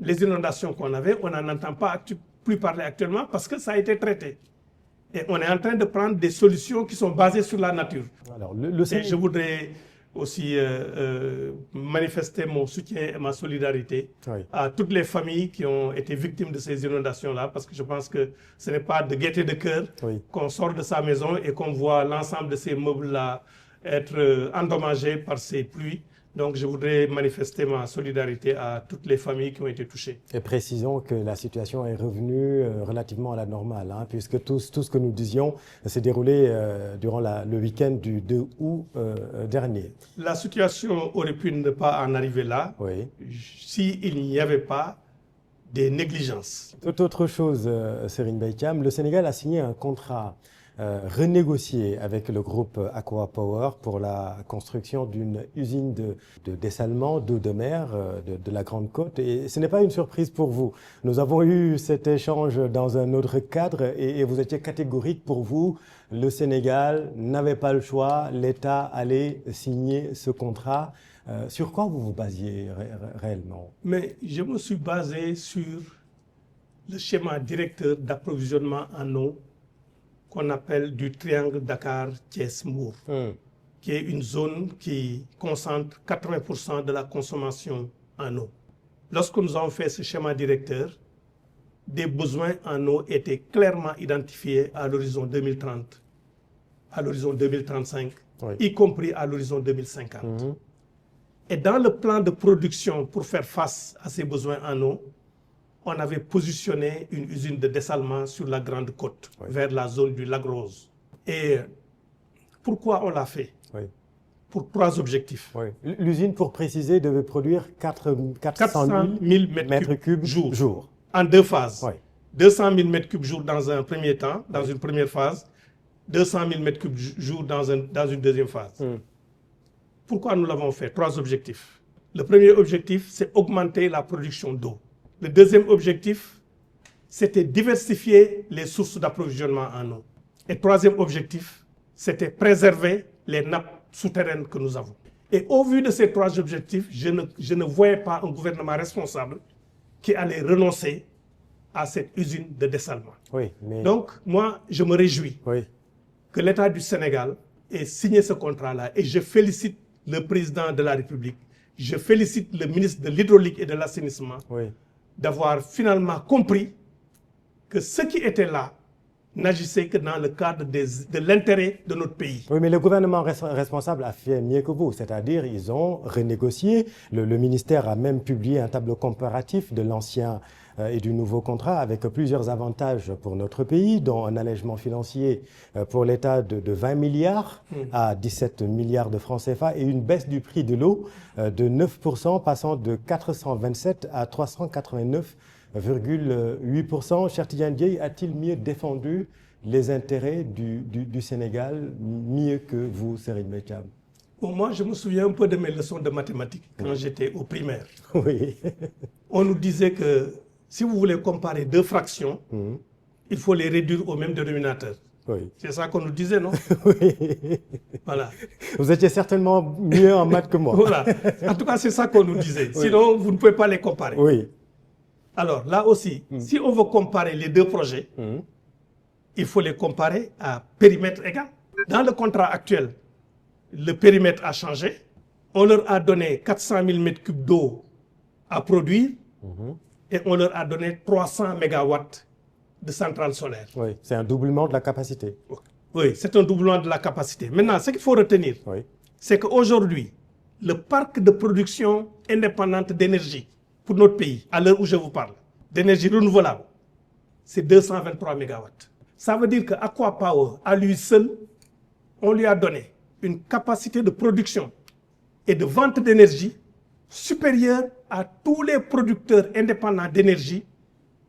les inondations qu'on avait, on n'en entend pas plus parler actuellement parce que ça a été traité. Et on est en train de prendre des solutions qui sont basées sur la nature. Alors, Et je voudrais aussi manifester mon soutien et ma solidarité Oui. à toutes les familles qui ont été victimes de ces inondations-là, parce que je pense que ce n'est pas de gaieté de cœur Oui. qu'on sort de sa maison et qu'on voit l'ensemble de ces meubles-là être endommagés par ces pluies. Donc je voudrais manifester ma solidarité à toutes les familles qui ont été touchées. Et précisons que la situation est revenue relativement à la normale, hein, puisque tout ce que nous disions s'est déroulé durant le week-end du 2 août dernier. La situation aurait pu ne pas en arriver là Oui. s'il n'y avait pas des négligences. Toute autre chose, Serigne Mbaye Thiam, le Sénégal a signé un contrat renégocié avec le groupe Aqua Power pour la construction d'une usine de dessalement d'eau de mer de la Grande Côte. Et ce n'est pas une surprise pour vous. Nous avons eu cet échange dans un autre cadre et vous étiez catégorique pour vous. Le Sénégal n'avait pas le choix, l'État allait signer ce contrat. Sur quoi vous vous basiez réellement? Mais je me suis basé sur le schéma directeur d'approvisionnement en eau qu'on appelle du triangle Dakar-Thiès-Mour, qui est une zone qui concentre 80% de la consommation en eau. Lorsque nous avons fait ce schéma directeur, des besoins en eau étaient clairement identifiés à l'horizon 2030, à l'horizon 2035, Oui. y compris à l'horizon 2050. Et dans le plan de production pour faire face à ces besoins en eau, on avait positionné une usine de dessalement sur la Grande Côte, Oui. vers la zone du Lac Rose. Et pourquoi on l'a fait? Oui. Pour 3 objectifs. Oui. L'usine, pour préciser, devait produire 400 000 mètres cubes jour. En 2 phases. Oui. 200 000 mètres cubes jour dans un premier temps, dans une première phase. 200 000 mètres cubes jour dans une deuxième phase. Pourquoi nous l'avons fait? 3 objectifs. Le premier objectif, c'est augmenter la production d'eau. Le deuxième objectif, c'était diversifier les sources d'approvisionnement en eau. Et 3e objectif, c'était préserver les nappes souterraines que nous avons. Et au vu de ces 3 objectifs, je ne voyais pas un gouvernement responsable qui allait renoncer à cette usine de dessalement. Oui, mais... Donc, moi, je me réjouis Oui. que l'État du Sénégal ait signé ce contrat-là. Et je félicite le président de la République, je félicite le ministre de l'Hydraulique et de l'Assainissement Oui. d'avoir finalement compris que ceux qui étaient là n'agissaient que dans le cadre de l'intérêt de notre pays. Oui, mais le gouvernement responsable a fait mieux que vous, c'est-à-dire ils ont renégocié. Le ministère a même publié un tableau comparatif de l'ancien et du nouveau contrat avec plusieurs avantages pour notre pays, dont un allègement financier pour l'État de 20 milliards à 17 milliards de francs CFA et une baisse du prix de l'eau de 9%, passant de 427 à 389,8%. Cheikh Tidiane Dièye a-t-il mieux défendu les intérêts du Sénégal, mieux que vous, Serigne Mbaye Thiam? Bon, moi, je me souviens un peu de mes leçons de mathématiques quand j'étais au primaire. Oui. On nous disait que si vous voulez comparer 2 fractions, il faut les réduire au même dénominateur. Oui. C'est ça qu'on nous disait, non? Oui. Voilà. Vous étiez certainement mieux en maths que moi. Voilà. En tout cas, c'est ça qu'on nous disait. Oui. Sinon, vous ne pouvez pas les comparer. Oui. Alors là aussi, si on veut comparer les 2 projets, il faut les comparer à périmètre égal. Dans le contrat actuel, le périmètre a changé. On leur a donné 400 000 mètres cubes d'eau à produire et on leur a donné 300 mégawatts de centrales solaires. Oui, c'est un doublement de la capacité. Oui, c'est un doublement de la capacité. Maintenant, ce qu'il faut retenir, c'est qu'aujourd'hui, le parc de production indépendante d'énergie pour notre pays, à l'heure où je vous parle, d'énergie renouvelable, c'est 223 mégawatts. Ça veut dire qu'Aqua Power, à lui seul, on lui a donné une capacité de production et de vente d'énergie supérieure à tous les producteurs indépendants d'énergie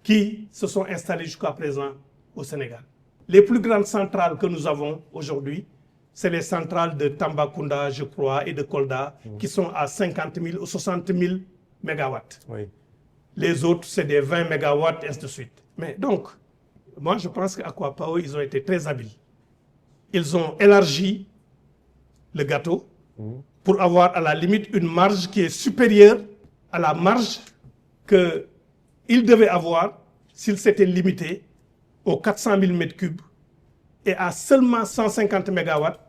qui se sont installés jusqu'à présent au Sénégal. Les plus grandes centrales que nous avons aujourd'hui, c'est les centrales de Tambacounda, je crois, et de Kolda, qui sont à 50 000 ou 60 000 mégawatts. Oui. Les autres, c'est des 20 mégawatts, et ainsi de suite. Mais donc, moi, je pense qu'à Aqua Power, ils ont été très habiles. Ils ont élargi le gâteau pour avoir à la limite une marge qui est supérieure à la marge qu'ils devaient avoir s'ils s'étaient limités aux 400 000 mètres cubes et à seulement 150 mégawatts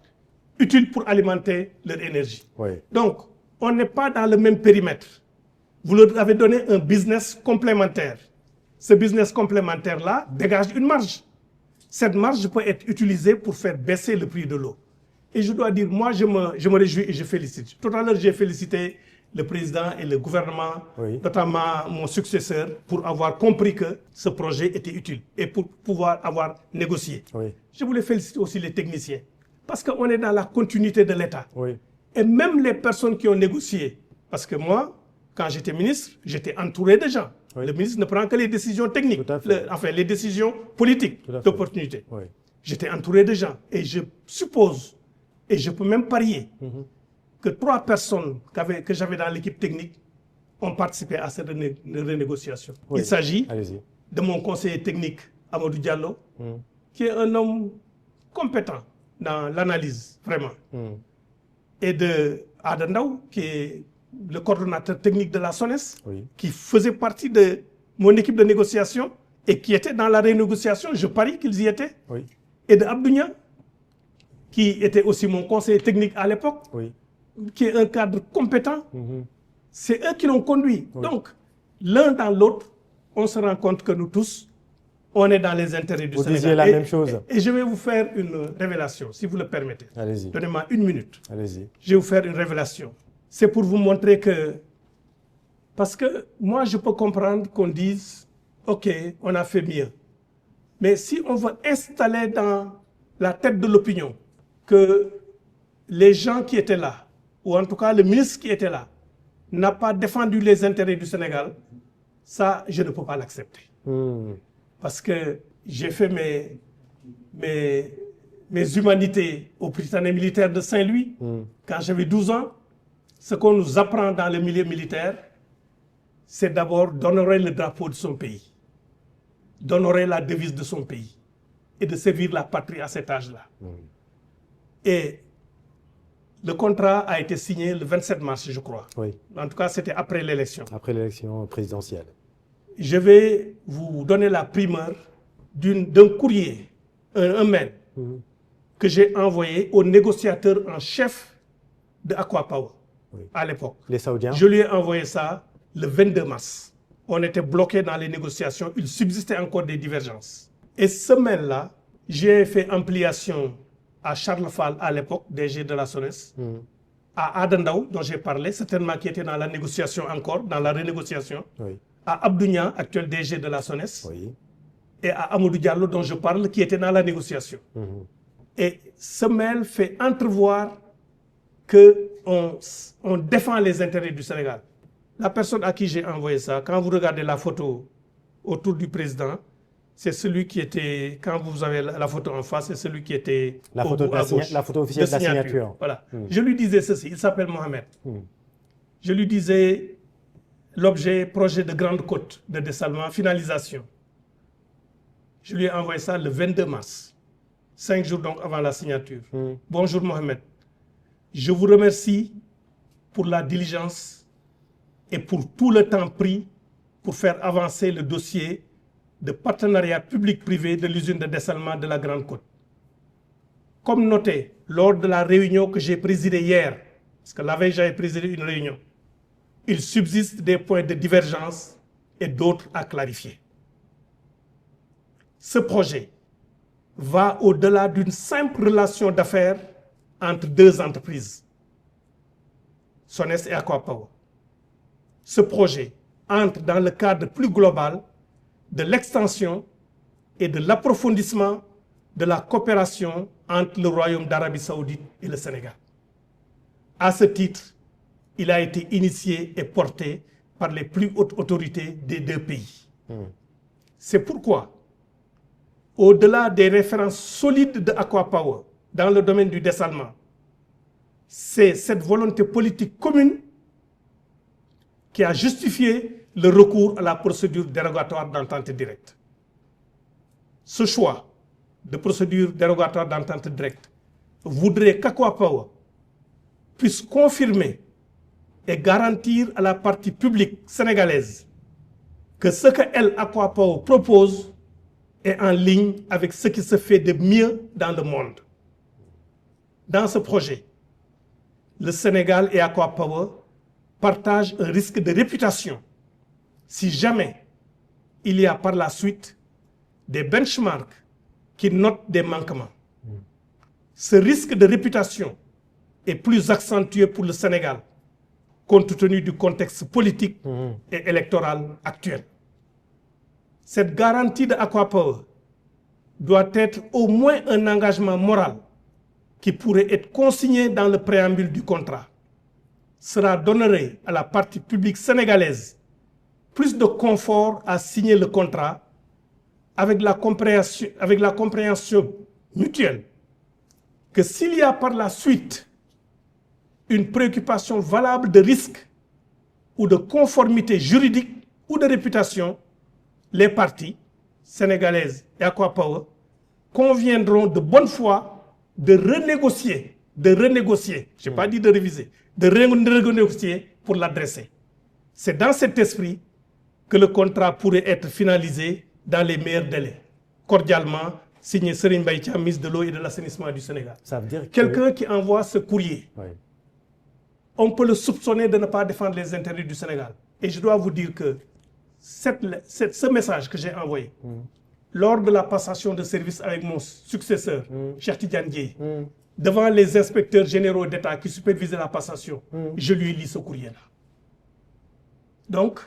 utiles pour alimenter leur énergie. Oui. Donc, on n'est pas dans le même périmètre. Vous leur avez donné un business complémentaire. Ce business complémentaire-là dégage une marge. Cette marge peut être utilisée pour faire baisser le prix de l'eau. Et je dois dire, moi, je me réjouis et je félicite. Tout à l'heure, j'ai félicité le président et le gouvernement, Oui. notamment mon successeur, pour avoir compris que ce projet était utile et pour pouvoir avoir négocié. Oui. Je voulais féliciter aussi les techniciens, parce qu'on est dans la continuité de l'État. Oui. Et même les personnes qui ont négocié, parce que moi, quand j'étais ministre, j'étais entouré de gens. Oui. Le ministre ne prend que les décisions techniques, Tout à fait. enfin les décisions politiques Tout à fait. d'opportunité. Oui. J'étais entouré de gens et je suppose, et je peux même parier, que 3 personnes que j'avais dans l'équipe technique ont participé à cette renégociation. Oui. Il s'agit Allez-y. de mon conseiller technique, Amadou Diallo, qui est un homme compétent dans l'analyse, vraiment. Et de Adandaou, qui est le coordonnateur technique de la SONES, Oui. qui faisait partie de mon équipe de négociation et qui était dans la renégociation, je parie qu'ils y étaient. Oui. Et de Abdounia, qui était aussi mon conseiller technique à l'époque, Oui. qui est un cadre compétent. C'est eux qui l'ont conduit. Donc, l'un dans l'autre, on se rend compte que nous tous, on est dans les intérêts du Vous Sénégal. disiez la même chose. Et je vais vous faire une révélation, si vous le permettez. Allez-y. Donnez-moi 1 minute. Allez-y. Je vais vous faire une révélation. C'est pour vous montrer que... Parce que moi, je peux comprendre qu'on dise, OK, on a fait mieux. Mais si on veut installer dans la tête de l'opinion que les gens qui étaient là, ou en tout cas le ministre qui était là, n'a pas défendu les intérêts du Sénégal, ça, je ne peux pas l'accepter. Parce que j'ai fait mes humanités au Prytanée militaire de Saint-Louis, quand j'avais 12 ans. Ce qu'on nous apprend dans le milieu militaire, c'est d'abord d'honorer le drapeau de son pays, d'honorer la devise de son pays et de servir la patrie à cet âge-là. Et le contrat a été signé le 27 mars, je crois. Oui. En tout cas, c'était après l'élection. Après l'élection présidentielle. Je vais vous donner la primeur d'un courrier, un mail, que j'ai envoyé au négociateur en chef de Aqua Power à l'époque. Les Saoudiens. Je lui ai envoyé ça le 22 mars. On était bloqués dans les négociations, il subsistait encore des divergences. Et ce mail-là, j'ai fait ampliation à Charles Fall à l'époque, DG de la SONES, à Adandaou, dont j'ai parlé, certainement qui était dans la négociation encore, dans la renégociation, Oui. à Abdounia, actuel DG de la SONES, Oui. et à Amadou Diallo, dont je parle, qui était dans la négociation. Et ce mail fait entrevoir qu'on défend les intérêts du Sénégal. La personne à qui j'ai envoyé ça, quand vous regardez la photo autour du président, c'est celui qui était, quand vous avez la photo en face, c'est celui qui était La au photo, bout à gauche, la photo officielle de la signature. Voilà. Je lui disais ceci, il s'appelle Mohamed. Je lui disais l'objet, projet de Grande Côte de dessalement, finalisation. Je lui ai envoyé ça le 22 mars, 5 jours donc avant la signature. Bonjour Mohamed, je vous remercie pour la diligence et pour tout le temps pris pour faire avancer le dossier de partenariat public-privé de l'usine de dessalement de la Grande Côte. Comme noté lors de la réunion que j'ai présidée hier, parce que la veille j'avais présidé une réunion, il subsiste des points de divergence et d'autres à clarifier. Ce projet va au-delà d'une simple relation d'affaires entre 2 entreprises, SONES et Aqua Power. Ce projet entre dans le cadre plus global de l'extension et de l'approfondissement de la coopération entre le Royaume d'Arabie Saoudite et le Sénégal. À ce titre, il a été initié et porté par les plus hautes autorités des deux pays. C'est pourquoi, au-delà des références solides de Aqua Power dans le domaine du dessalement, c'est cette volonté politique commune qui a justifié le recours à la procédure dérogatoire d'entente directe. Ce choix de procédure dérogatoire d'entente directe voudrait qu'Aqua Power puisse confirmer et garantir à la partie publique sénégalaise que ce qu'elle, Aqua Power, propose est en ligne avec ce qui se fait de mieux dans le monde. Dans ce projet, le Sénégal et Aqua Power partagent un risque de réputation si jamais il y a par la suite des benchmarks qui notent des manquements. Ce risque de réputation est plus accentué pour le Sénégal compte tenu du contexte politique et électoral actuel. Cette garantie de Aqua Power doit être au moins un engagement moral qui pourrait être consigné dans le préambule du contrat. Cela donnerait à la partie publique sénégalaise plus de confort à signer le contrat avec la compréhension mutuelle que s'il y a par la suite une préoccupation valable de risque ou de conformité juridique ou de réputation, les parties sénégalaises et Aqua Power conviendront de bonne foi de renégocier, je n'ai pas dit de réviser, de renégocier pour l'adresser. C'est dans cet esprit que le contrat pourrait être finalisé dans les meilleurs délais. Cordialement, signé Serigne Mbaye Thiam, ministre de l'eau et de l'assainissement du Sénégal. Ça veut dire que... Quelqu'un qui envoie ce courrier, Oui. on peut le soupçonner de ne pas défendre les intérêts du Sénégal. Et je dois vous dire que ce message que j'ai envoyé, lors de la passation de service avec mon successeur, Cheikh Tidiane Dièye, devant les inspecteurs généraux d'État qui supervisaient la passation, je lui ai lu ce courrier-là. Donc,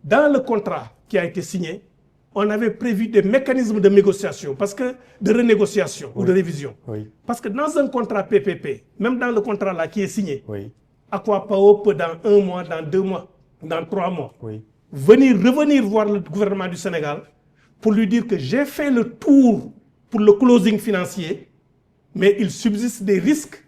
dans le contrat qui a été signé, on avait prévu des mécanismes de négociation, de renégociation ou de révision. Oui. Parce que dans un contrat PPP, même dans le contrat là qui est signé, Oui. Aqua Power peut dans 1 mois, dans 2 mois, dans 3 mois, Oui. revenir voir le gouvernement du Sénégal pour lui dire que j'ai fait le tour pour le closing financier, mais il subsiste des risques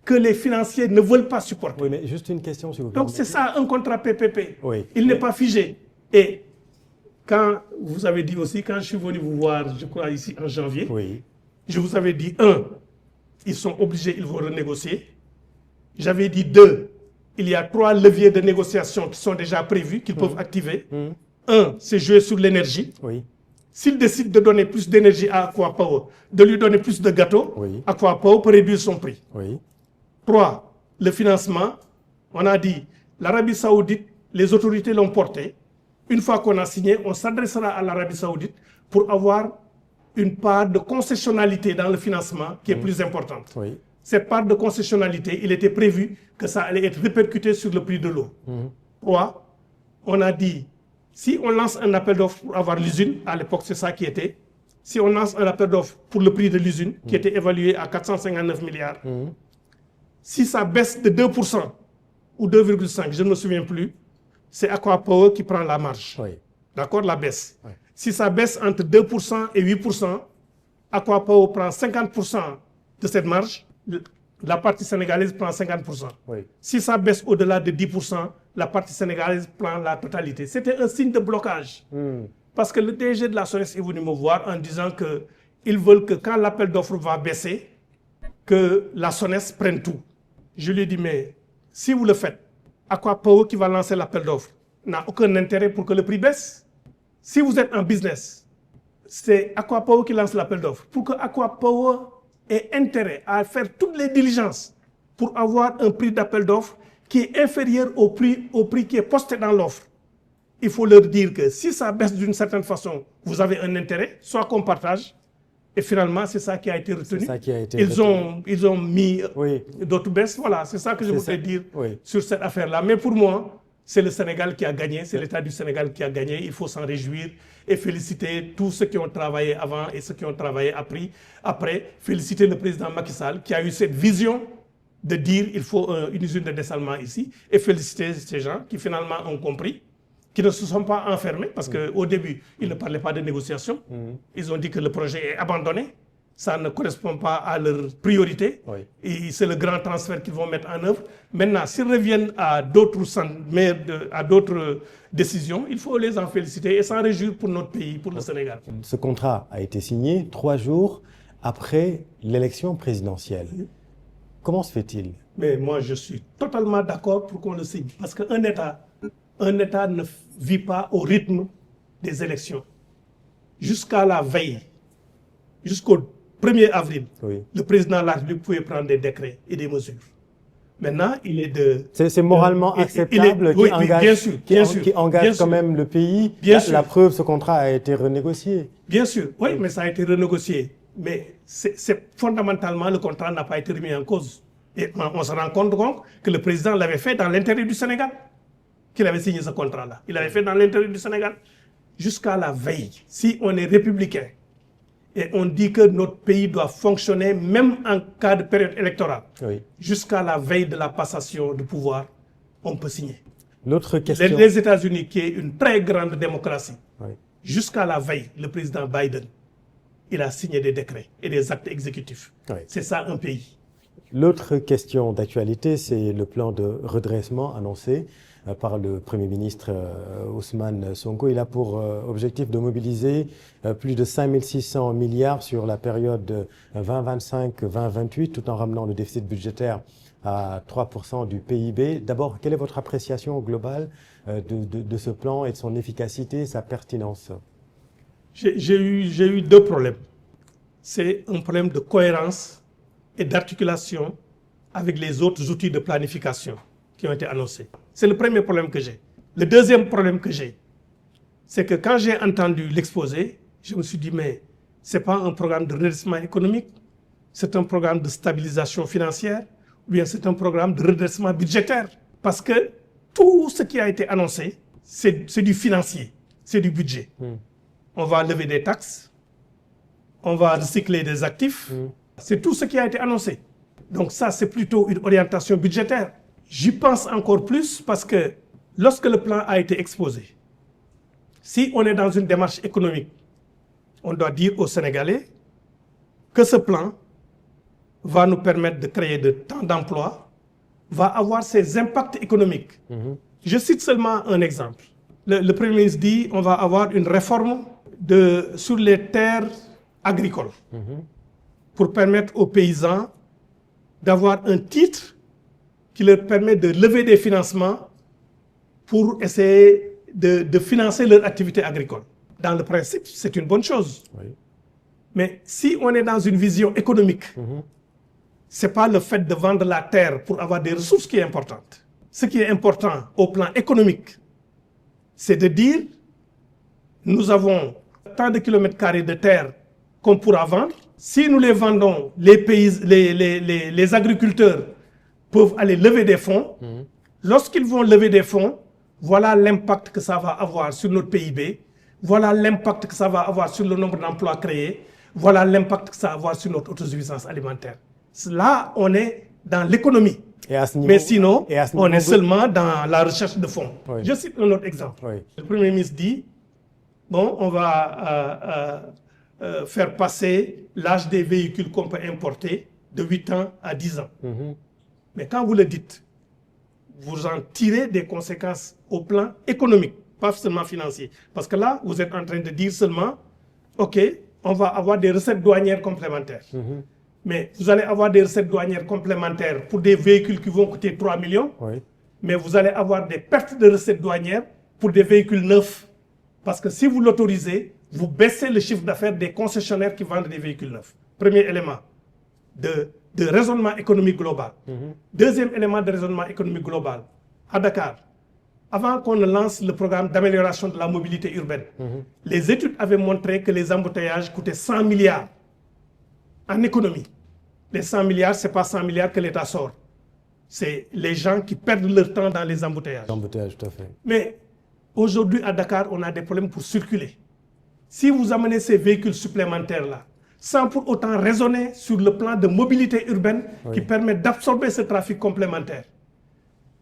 que les financiers ne veulent pas supporter. Oui, mais juste une question, s'il vous plaît. Donc c'est ça un contrat PPP. Oui. Il n'est pas figé. Et quand vous avez dit aussi, quand je suis venu vous voir, je crois ici en janvier, Oui. je vous avais dit, 1, ils sont obligés, ils vont renégocier. J'avais dit 2, il y a 3 leviers de négociation qui sont déjà prévus, qu'ils peuvent activer. 1, c'est jouer sur l'énergie. Oui. S'ils décident de donner plus d'énergie à Aqua Power, de lui donner plus de gâteaux, Oui. Aqua Power peut réduire son prix. Oui. 3, le financement. On a dit, l'Arabie Saoudite, les autorités l'ont porté. Une fois qu'on a signé, on s'adressera à l'Arabie Saoudite pour avoir une part de concessionnalité dans le financement qui est plus importante. Oui. Cette part de concessionnalité, il était prévu que ça allait être répercuté sur le prix de l'eau. 3, on a dit, si on lance un appel d'offres pour avoir l'usine, à l'époque c'est ça qui était, si on lance un appel d'offres pour le prix de l'usine, qui était évalué à 459 milliards, si ça baisse de 2% ou 2,5%, je ne me souviens plus, c'est Aqua Power qui prend la marge. Oui. D'accord, la baisse. Oui. Si ça baisse entre 2% et 8%, Aqua Power prend 50% de cette marge, la partie sénégalaise prend 50%. Oui. Si ça baisse au-delà de 10%, la partie sénégalaise prend la totalité. C'était un signe de blocage. Parce que le DG de la SONES est venu me voir en disant qu'ils veulent que quand l'appel d'offres va baisser, que la SONES prenne tout. Je lui ai dit, mais si vous le faites, Aqua Power qui va lancer l'appel d'offres n'a aucun intérêt pour que le prix baisse. Si vous êtes en business, c'est Aqua Power qui lance l'appel d'offres. Pour que Aqua Power ait intérêt à faire toutes les diligences pour avoir un prix d'appel d'offres qui est inférieur au prix qui est posté dans l'offre. Il faut leur dire que si ça baisse d'une certaine façon, vous avez un intérêt, soit qu'on partage. Et finalement, c'est ça qui a été retenu. C'est ça qui a été Ils ont mis Oui. d'autres baisses. Voilà, c'est ça que je voudrais dire Oui. sur cette affaire-là. Mais pour moi, c'est le Sénégal qui a gagné, c'est l'État du Sénégal qui a gagné. Il faut s'en réjouir et féliciter tous ceux qui ont travaillé avant et ceux qui ont travaillé après. Féliciter le président Macky Sall qui a eu cette vision de dire il faut une usine de dessalement ici et féliciter ces gens qui finalement ont compris, qui ne se sont pas enfermés parce qu'au début, ils ne parlaient pas de négociation. Ils ont dit que le projet est abandonné. Ça ne correspond pas à leurs priorités. Oui. Et c'est le grand transfert qu'ils vont mettre en œuvre. Maintenant, s'ils reviennent à d'autres décisions, il faut les en féliciter et s'en réjouir pour notre pays, pour le Sénégal. Ce contrat a été signé 3 jours après l'élection présidentielle. Comment se fait-il? Mais moi, je suis totalement d'accord pour qu'on le signe. Parce qu'un État ne vit pas au rythme des élections. Jusqu'à la veille, jusqu'au 1er avril, Oui. le président de la République pouvait prendre des décrets et des mesures. Maintenant, il est de... C'est moralement acceptable oui, bien sûr, qui engage quand même le pays. La preuve, ce contrat a été renégocié. Bien sûr, oui, mais ça a été renégocié. Mais fondamentalement, le contrat n'a pas été remis en cause. Et on se rend compte donc que le président l'avait fait dans l'intérêt du Sénégal, qu'il avait signé ce contrat-là. Il l'avait fait dans l'intérêt du Sénégal. Jusqu'à la veille, si on est républicain, et on dit que notre pays doit fonctionner même en cas de période électorale. Oui. Jusqu'à la veille de la passation de pouvoir, on peut signer. L'autre question... Les États-Unis, qui est une très grande démocratie, Oui. jusqu'à la veille, le président Biden, il a signé des décrets et des actes exécutifs. Oui. C'est ça un pays. L'autre question d'actualité, c'est le plan de redressement annoncé par le Premier ministre Ousmane Sonko. Il a pour objectif de mobiliser plus de 5 600 milliards sur la période 2025-2028, tout en ramenant le déficit budgétaire à 3% du PIB. D'abord, quelle est votre appréciation globale de ce plan et de son efficacité, sa pertinence? J'ai eu 2 problèmes. C'est un problème de cohérence et d'articulation avec les autres outils de planification qui ont été annoncés. C'est le premier problème que j'ai. Le deuxième problème que j'ai, c'est que quand j'ai entendu l'exposé, je me suis dit, mais ce n'est pas un programme de redressement économique, c'est un programme de stabilisation financière, ou bien c'est un programme de redressement budgétaire. Parce que tout ce qui a été annoncé, c'est du financier, c'est du budget. On va lever des taxes, on va recycler des actifs, c'est tout ce qui a été annoncé. Donc ça, c'est plutôt une orientation budgétaire. J'y pense encore plus parce que lorsque le plan a été exposé, si on est dans une démarche économique, on doit dire aux Sénégalais que ce plan va nous permettre de créer de tant d'emplois, va avoir ses impacts économiques. Je cite seulement un exemple. Le Premier ministre dit qu'on va avoir une réforme sur les terres agricoles pour permettre aux paysans d'avoir un titre qui leur permet de lever des financements pour essayer de financer leur activité agricole. Dans le principe, c'est une bonne chose. Oui. Mais si on est dans une vision économique, ce n'est pas le fait de vendre la terre pour avoir des ressources qui est important. Ce qui est important au plan économique, c'est de dire, nous avons tant de kilomètres carrés de terre qu'on pourra vendre. Si nous les vendons, les agriculteurs peuvent aller lever des fonds. Lorsqu'ils vont lever des fonds, voilà l'impact que ça va avoir sur notre PIB, voilà l'impact que ça va avoir sur le nombre d'emplois créés, voilà l'impact que ça va avoir sur notre autosuffisance alimentaire. Là, on est dans l'économie. Mais sinon, on est seulement dans la recherche de fonds. Oui. Je cite un autre exemple. Oui. Le Premier ministre dit, bon, on va faire passer l'âge des véhicules qu'on peut importer de 8 ans à 10 ans. Mais quand vous le dites, vous en tirez des conséquences au plan économique, pas seulement financier. Parce que là, vous êtes en train de dire seulement, OK, on va avoir des recettes douanières complémentaires. Mais vous allez avoir des recettes douanières complémentaires pour des véhicules qui vont coûter 3 millions. Oui. Mais vous allez avoir des pertes de recettes douanières pour des véhicules neufs. Parce que si vous l'autorisez, vous baissez le chiffre d'affaires des concessionnaires qui vendent des véhicules neufs. Premier élément de raisonnement économique global. Deuxième élément de raisonnement économique global. À Dakar, avant qu'on ne lance le programme d'amélioration de la mobilité urbaine, les études avaient montré que les embouteillages coûtaient 100 milliards en économie. Les 100 milliards, ce n'est pas 100 milliards que l'État sort. C'est les gens qui perdent leur temps dans les embouteillages. Embouteillage, tout à fait. Mais aujourd'hui, à Dakar, on a des problèmes pour circuler. Si vous amenez ces véhicules supplémentaires-là, sans pour autant raisonner sur le plan de mobilité urbaine Oui. qui permet d'absorber ce trafic complémentaire.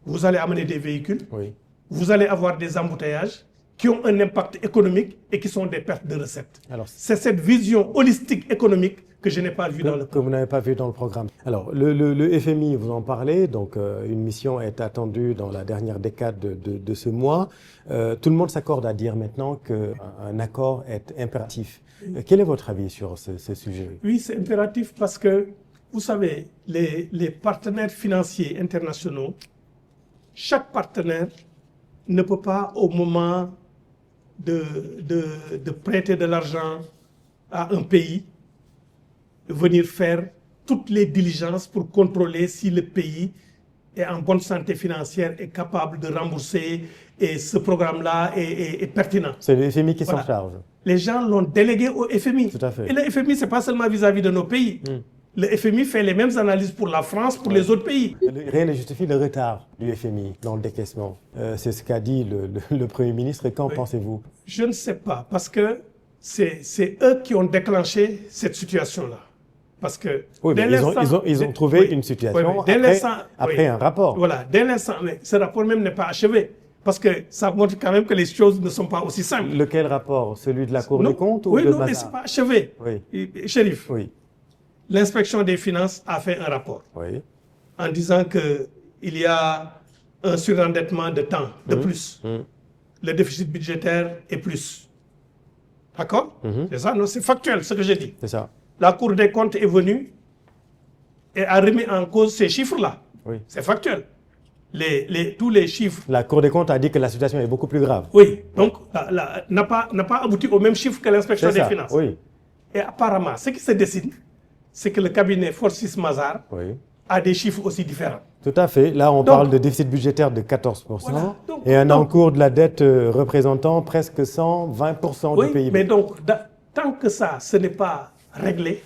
Vous allez amener des véhicules, Oui. vous allez avoir des embouteillages qui ont un impact économique et qui sont des pertes de recettes. Alors, C'est cette vision holistique économique que je n'ai pas vue dans le que vous n'avez pas vu dans le programme. Alors, le FMI, vous en parlez, donc une mission est attendue dans la dernière décade de ce mois. Tout le monde s'accorde à dire maintenant qu'un accord est impératif. Quel est votre avis sur ce sujet? Oui, c'est impératif parce que, vous savez, les partenaires financiers internationaux, chaque partenaire ne peut pas, au moment de prêter de l'argent à un pays, venir faire toutes les diligences pour contrôler si le pays est en bonne santé financière, est capable de rembourser et ce programme-là est pertinent. C'est le FMI qui Voilà. s'en charge. Les gens l'ont délégué au FMI. Tout à fait. Et le FMI, ce n'est pas seulement vis-à-vis de nos pays. Le FMI fait les mêmes analyses pour la France, pour les autres pays. Rien ne justifie le retard du FMI dans le décaissement. C'est ce qu'a dit le Premier ministre. Qu'en pensez-vous? Je ne sais pas, parce que c'est eux qui ont déclenché cette situation-là. Parce que Oui, mais dès l'instant- ils ont trouvé oui, une situation oui, dès l'instant- après oui. un rapport. Voilà, dès l'instant, mais ce rapport même n'est pas achevé. Parce que ça montre quand même que les choses ne sont pas aussi simples. Lequel rapport? Celui de la Cour Non, des comptes ou oui, de non, mais Mazars? ce n'est pas achevé. Oui. Chérif, Oui. l'inspection des finances a fait un rapport Oui. en disant qu'il y a un surendettement de temps, de plus. Le déficit budgétaire est plus. D'accord? C'est ça, non? C'est factuel ce que j'ai dit. C'est ça. La Cour des comptes est venue et a remis en cause ces chiffres-là. Oui. C'est factuel. Tous les chiffres. La Cour des comptes a dit que la situation est beaucoup plus grave. Oui, donc n'a pas abouti au même chiffre que l'inspection C'est des ça. finances. Oui. Et apparemment, ce qui se dessine, c'est que le cabinet Fortis Mazars Oui. a des chiffres aussi différents. Tout à fait. Là, on parle de déficit budgétaire de 14% Voilà. et un encours de la dette représentant presque 120% Oui, du PIB. mais donc, tant que ça, ce n'est pas réglé,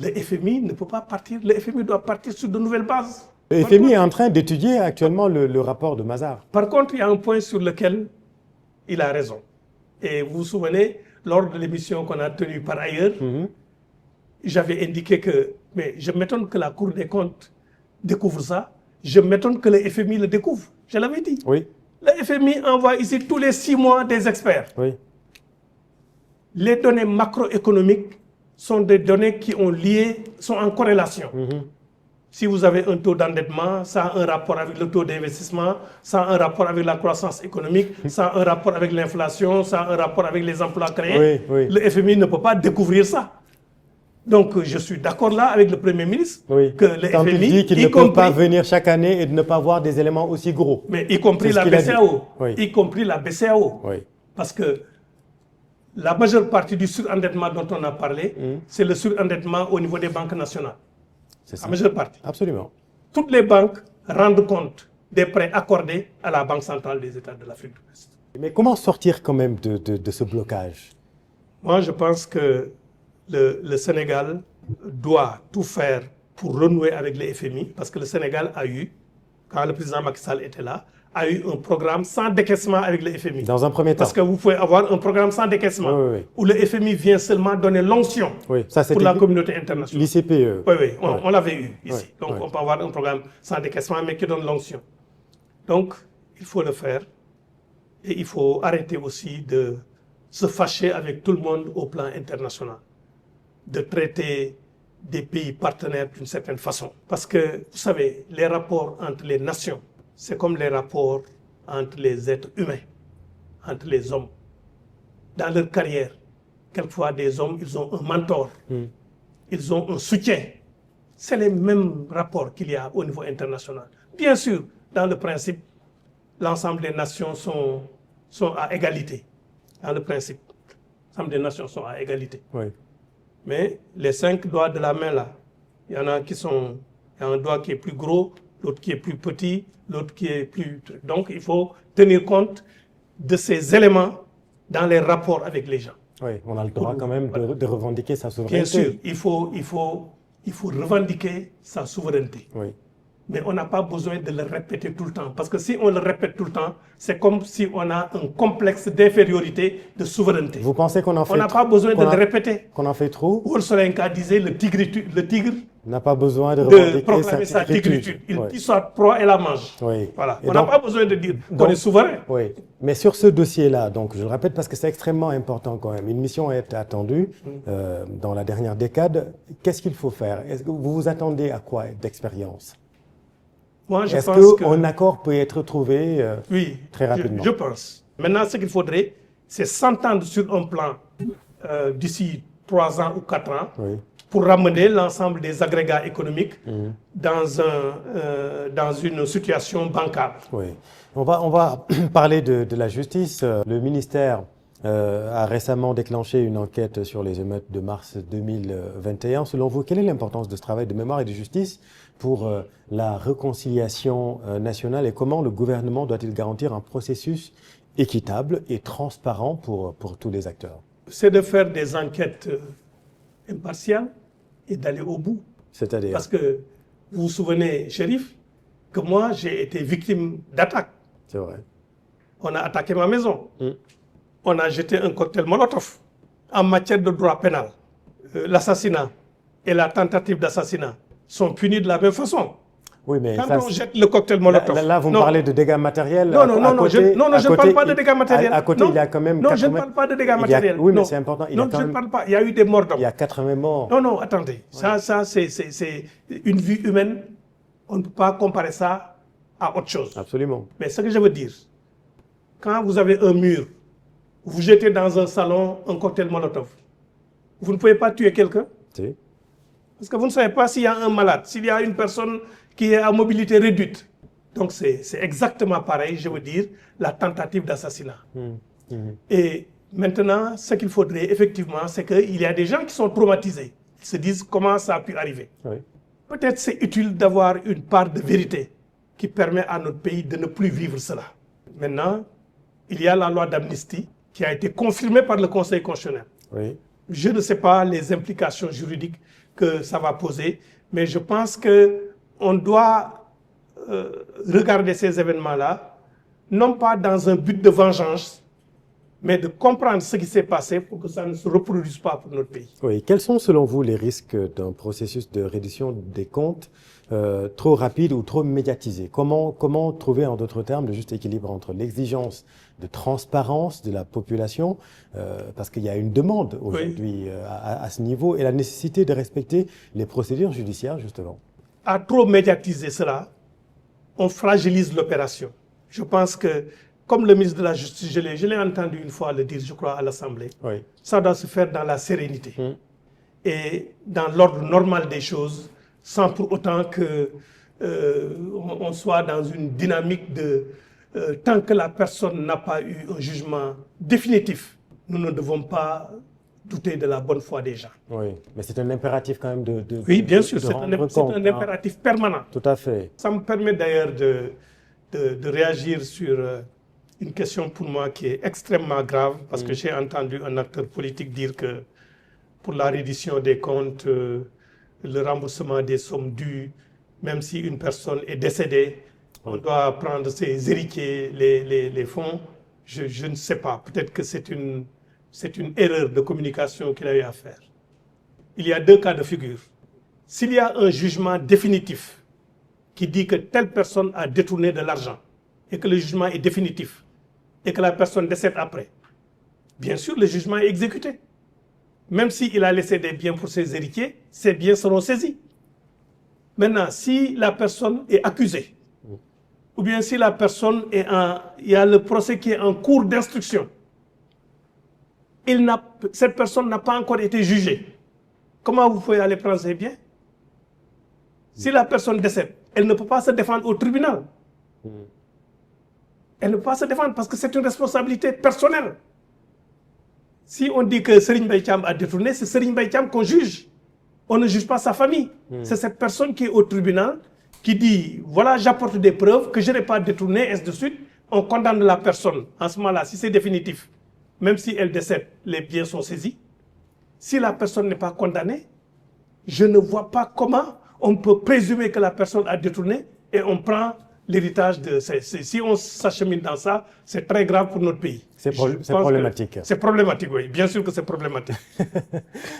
le FMI ne peut pas partir. Le FMI doit partir sur de nouvelles bases. Le FMI est en train d'étudier actuellement le rapport de Mazars. Par contre, il y a un point sur lequel il a raison. Et vous vous souvenez, lors de l'émission qu'on a tenue par ailleurs, j'avais indiqué que, mais je m'étonne que la Cour des comptes découvre ça, je m'étonne que le FMI le découvre. Je l'avais dit. Oui. Le FMI envoie ici tous les 6 mois des experts. Oui. Les données macroéconomiques sont des données qui sont en corrélation. Si vous avez un taux d'endettement, ça a un rapport avec le taux d'investissement, ça a un rapport avec la croissance économique, ça a un rapport avec l'inflation, ça a un rapport avec les emplois créés. Oui, oui. Le FMI ne peut pas découvrir ça. Donc je suis d'accord là avec le Premier ministre Oui. que le Quand FMI, il dit qu'il ne peut pas venir chaque année et de ne pas voir des éléments aussi gros. mais y compris C'est ce la qu'il a dit. BCEAO, Oui. y compris la BCEAO. Oui. Parce que la majeure partie du surendettement dont on a parlé, c'est le surendettement au niveau des banques nationales. C'est ça. La majeure partie. Absolument. Toutes les banques rendent compte des prêts accordés à la Banque centrale des États de l'Afrique de l'Ouest. Mais comment sortir quand même de ce blocage? Moi, je pense que le Sénégal doit tout faire pour renouer avec les FMI, parce que le Sénégal a eu, quand le président Macky Sall était là, a eu un programme sans décaissement avec le FMI. Dans un premier temps. Parce que vous pouvez avoir un programme sans décaissement, Oui, oui. où le FMI vient seulement donner l'onction Oui, ça pour c'était la communauté internationale. l'ICPE. Oui, oui, on l'avait eu ici. Oui, Donc oui. on peut avoir un programme sans décaissement, mais qui donne l'onction. Donc il faut le faire. Et il faut arrêter aussi de se fâcher avec tout le monde au plan international. De traiter des pays partenaires d'une certaine façon. Parce que, vous savez, les rapports entre les nations, c'est comme les rapports entre les êtres humains, entre les hommes. Dans leur carrière, quelquefois des hommes, ils ont un mentor, ils ont un soutien. C'est les mêmes rapports qu'il y a au niveau international. Bien sûr, dans le principe, l'ensemble des nations sont à égalité. Dans le principe, l'ensemble des nations sont à égalité. Oui. Mais les 5 doigts de la main là, il y en a qui sont, il y a un doigt qui est plus gros, l'autre qui est plus petit, l'autre qui est plus... Donc il faut tenir compte de ces éléments dans les rapports avec les gens. Oui, on a le droit quand même de revendiquer sa souveraineté. Bien sûr, il faut revendiquer sa souveraineté. Oui. mais on n'a pas besoin de le répéter tout le temps. Parce que si on le répète tout le temps, c'est comme si on a un complexe d'infériorité, de souveraineté. Vous pensez qu'on en fait On n'a pas besoin de le répéter. Qu'on en fait trop? Ursolenka disait le tigre n'a pas besoin de proclamer sa tigritude. Il dit sa proie et la mange. Oui. Voilà. On n'a pas besoin de dire qu'on est souverain. Oui. Mais sur ce dossier-là, donc je le répète parce que c'est extrêmement important quand même. Une mission est attendue dans la dernière décade. Qu'est-ce qu'il faut faire? Est-ce que vous vous attendez à quoi d'expérience? Moi, je Est-ce pense qu'un accord peut être trouvé très rapidement? Je pense. Maintenant, ce qu'il faudrait, c'est s'entendre sur un plan d'ici 3 ans ou 4 ans pour ramener l'ensemble des agrégats économiques dans une situation bancale. Oui. On va parler de la justice. Le ministère a récemment déclenché une enquête sur les émeutes de mars 2021. Selon vous, quelle est l'importance de ce travail de mémoire et de justice pour la réconciliation nationale et comment le gouvernement doit-il garantir un processus équitable et transparent pour tous les acteurs? C'est de faire des enquêtes impartiales et d'aller au bout. C'est-à-dire? Parce que vous vous souvenez, Chérif, que moi j'ai été victime d'attaques. C'est vrai. On a attaqué ma maison. On a jeté un cocktail Molotov. En matière de droit pénal, l'assassinat et la tentative d'assassinat sont punis de la même façon. Oui, mais quand on jette le cocktail Molotov... Là, vous me parlez de dégâts matériels. Non, je ne parle pas de dégâts matériels. À côté, il y a quand même... Non, je ne parle pas de dégâts matériels. Oui, mais c'est important. Non, je ne parle pas. Il y a eu des morts d'hommes. Il y a 80 morts. Non, attendez. Ça c'est une vie humaine. On ne peut pas comparer ça à autre chose. Absolument. Mais ce que je veux dire, quand vous avez un mur, vous jetez dans un salon un cocktail Molotov, vous ne pouvez pas tuer quelqu'un. Si. Parce que vous ne savez pas s'il y a un malade, s'il y a une personne qui est à mobilité réduite. Donc c'est exactement pareil, je veux dire, la tentative d'assassinat. Et maintenant, ce qu'il faudrait effectivement, c'est qu'il y a des gens qui sont traumatisés. Ils se disent comment ça a pu arriver. Oui. Peut-être c'est utile d'avoir une part de vérité qui permet à notre pays de ne plus vivre cela. Maintenant, il y a la loi d'amnistie qui a été confirmée par le Conseil constitutionnel. Oui. Je ne sais pas les implications juridiques que ça va poser, mais je pense qu'on doit regarder ces événements-là, non pas dans un but de vengeance, mais de comprendre ce qui s'est passé pour que ça ne se reproduise pas pour notre pays. Oui. Quels sont selon vous les risques d'un processus de reddition des comptes trop rapide ou trop médiatisé? Comment trouver en d'autres termes le juste équilibre entre l'exigence de transparence de la population, parce qu'il y a une demande aujourd'hui à ce niveau, et la nécessité de respecter les procédures judiciaires, justement? À trop médiatiser cela, on fragilise l'opération. Je pense que, comme le ministre de la Justice, je l'ai entendu une fois le dire, je crois, à l'Assemblée, ça doit se faire dans la sérénité et dans l'ordre normal des choses, sans pour autant qu'on soit dans une dynamique de... tant que la personne n'a pas eu un jugement définitif, nous ne devons pas douter de la bonne foi des gens. Oui, mais c'est un impératif quand même de oui, bien sûr, c'est un impératif permanent. Tout à fait. Ça me permet d'ailleurs de réagir sur une question pour moi qui est extrêmement grave, parce que j'ai entendu un acteur politique dire que pour la reddition des comptes, le remboursement des sommes dues, même si une personne est décédée, on doit prendre ses héritiers, les fonds. Je ne sais pas, peut-être que c'est une erreur de communication qu'il a eu à faire. Il y a 2 cas de figure. S'il y a un jugement définitif qui dit que telle personne a détourné de l'argent et que le jugement est définitif et que la personne décède après, bien sûr, le jugement est exécuté. Même s'il a laissé des biens pour ses héritiers, ces biens seront saisis. Maintenant, si la personne est accusée, ou bien si la personne il y a le procès qui est en cours d'instruction, cette personne n'a pas encore été jugée, comment vous pouvez aller prendre ses biens? Si la personne décède, elle ne peut pas se défendre au tribunal. Elle ne peut pas se défendre parce que c'est une responsabilité personnelle. Si on dit que Serigne Mbaye Thiam a détourné, c'est Serigne Mbaye Thiam qu'on juge. On ne juge pas sa famille. C'est cette personne qui est au tribunal qui dit, voilà, j'apporte des preuves que je n'ai pas détourné, ainsi de suite. On condamne la personne. En ce moment-là, si c'est définitif, même si elle décède, les biens sont saisis. Si la personne n'est pas condamnée, je ne vois pas comment on peut présumer que la personne a détourné et on prend l'héritage de... Si on s'achemine dans ça, c'est très grave pour notre pays. C'est problématique. C'est problématique, oui. Bien sûr que c'est problématique.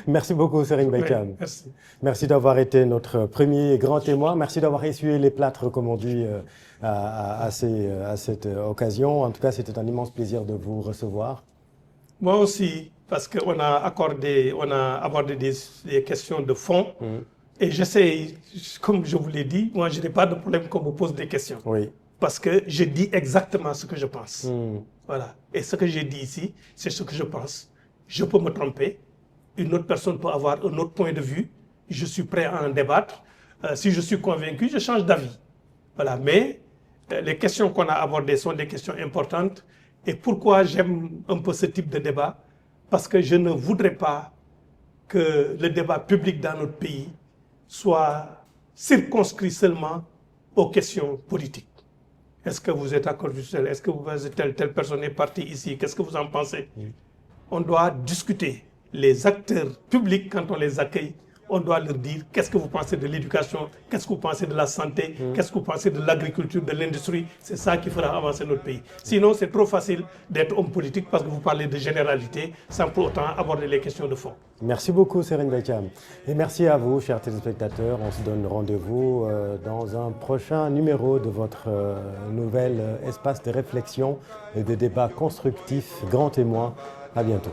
Merci beaucoup, Serigne Mbaye Thiam. Oui, merci. Merci d'avoir été notre premier grand témoin. Merci d'avoir essuyé les plâtres, comme on dit, à cette occasion. En tout cas, c'était un immense plaisir de vous recevoir. Moi aussi, parce qu'on a abordé des questions de fond. Et j'essaie, comme je vous l'ai dit, moi je n'ai pas de problème qu'on me pose des questions. Oui. Parce que je dis exactement ce que je pense. Voilà. Et ce que j'ai dit ici, c'est ce que je pense. Je peux me tromper. Une autre personne peut avoir un autre point de vue. Je suis prêt à en débattre. Si je suis convaincu, je change d'avis. Voilà. Mais les questions qu'on a abordées sont des questions importantes. Et pourquoi j'aime un peu ce type de débat? Parce que je ne voudrais pas que le débat public dans notre pays soit circonscrit seulement aux questions politiques. Est-ce que vous êtes d'accord sur cela? Est-ce que vous êtes telle personne est partie ici? Qu'est-ce que vous en pensez? On doit discuter. Les acteurs publics, quand on les accueille, on doit leur dire qu'est-ce que vous pensez de l'éducation, qu'est-ce que vous pensez de la santé, qu'est-ce que vous pensez de l'agriculture, de l'industrie. C'est ça qui fera avancer notre pays. Sinon, c'est trop facile d'être homme politique parce que vous parlez de généralité sans pour autant aborder les questions de fond. Merci beaucoup, Serigne Mbaye Thiam. Et merci à vous, chers téléspectateurs. On se donne rendez-vous dans un prochain numéro de votre nouvel espace de réflexion et de débat constructif, grand témoin. À bientôt.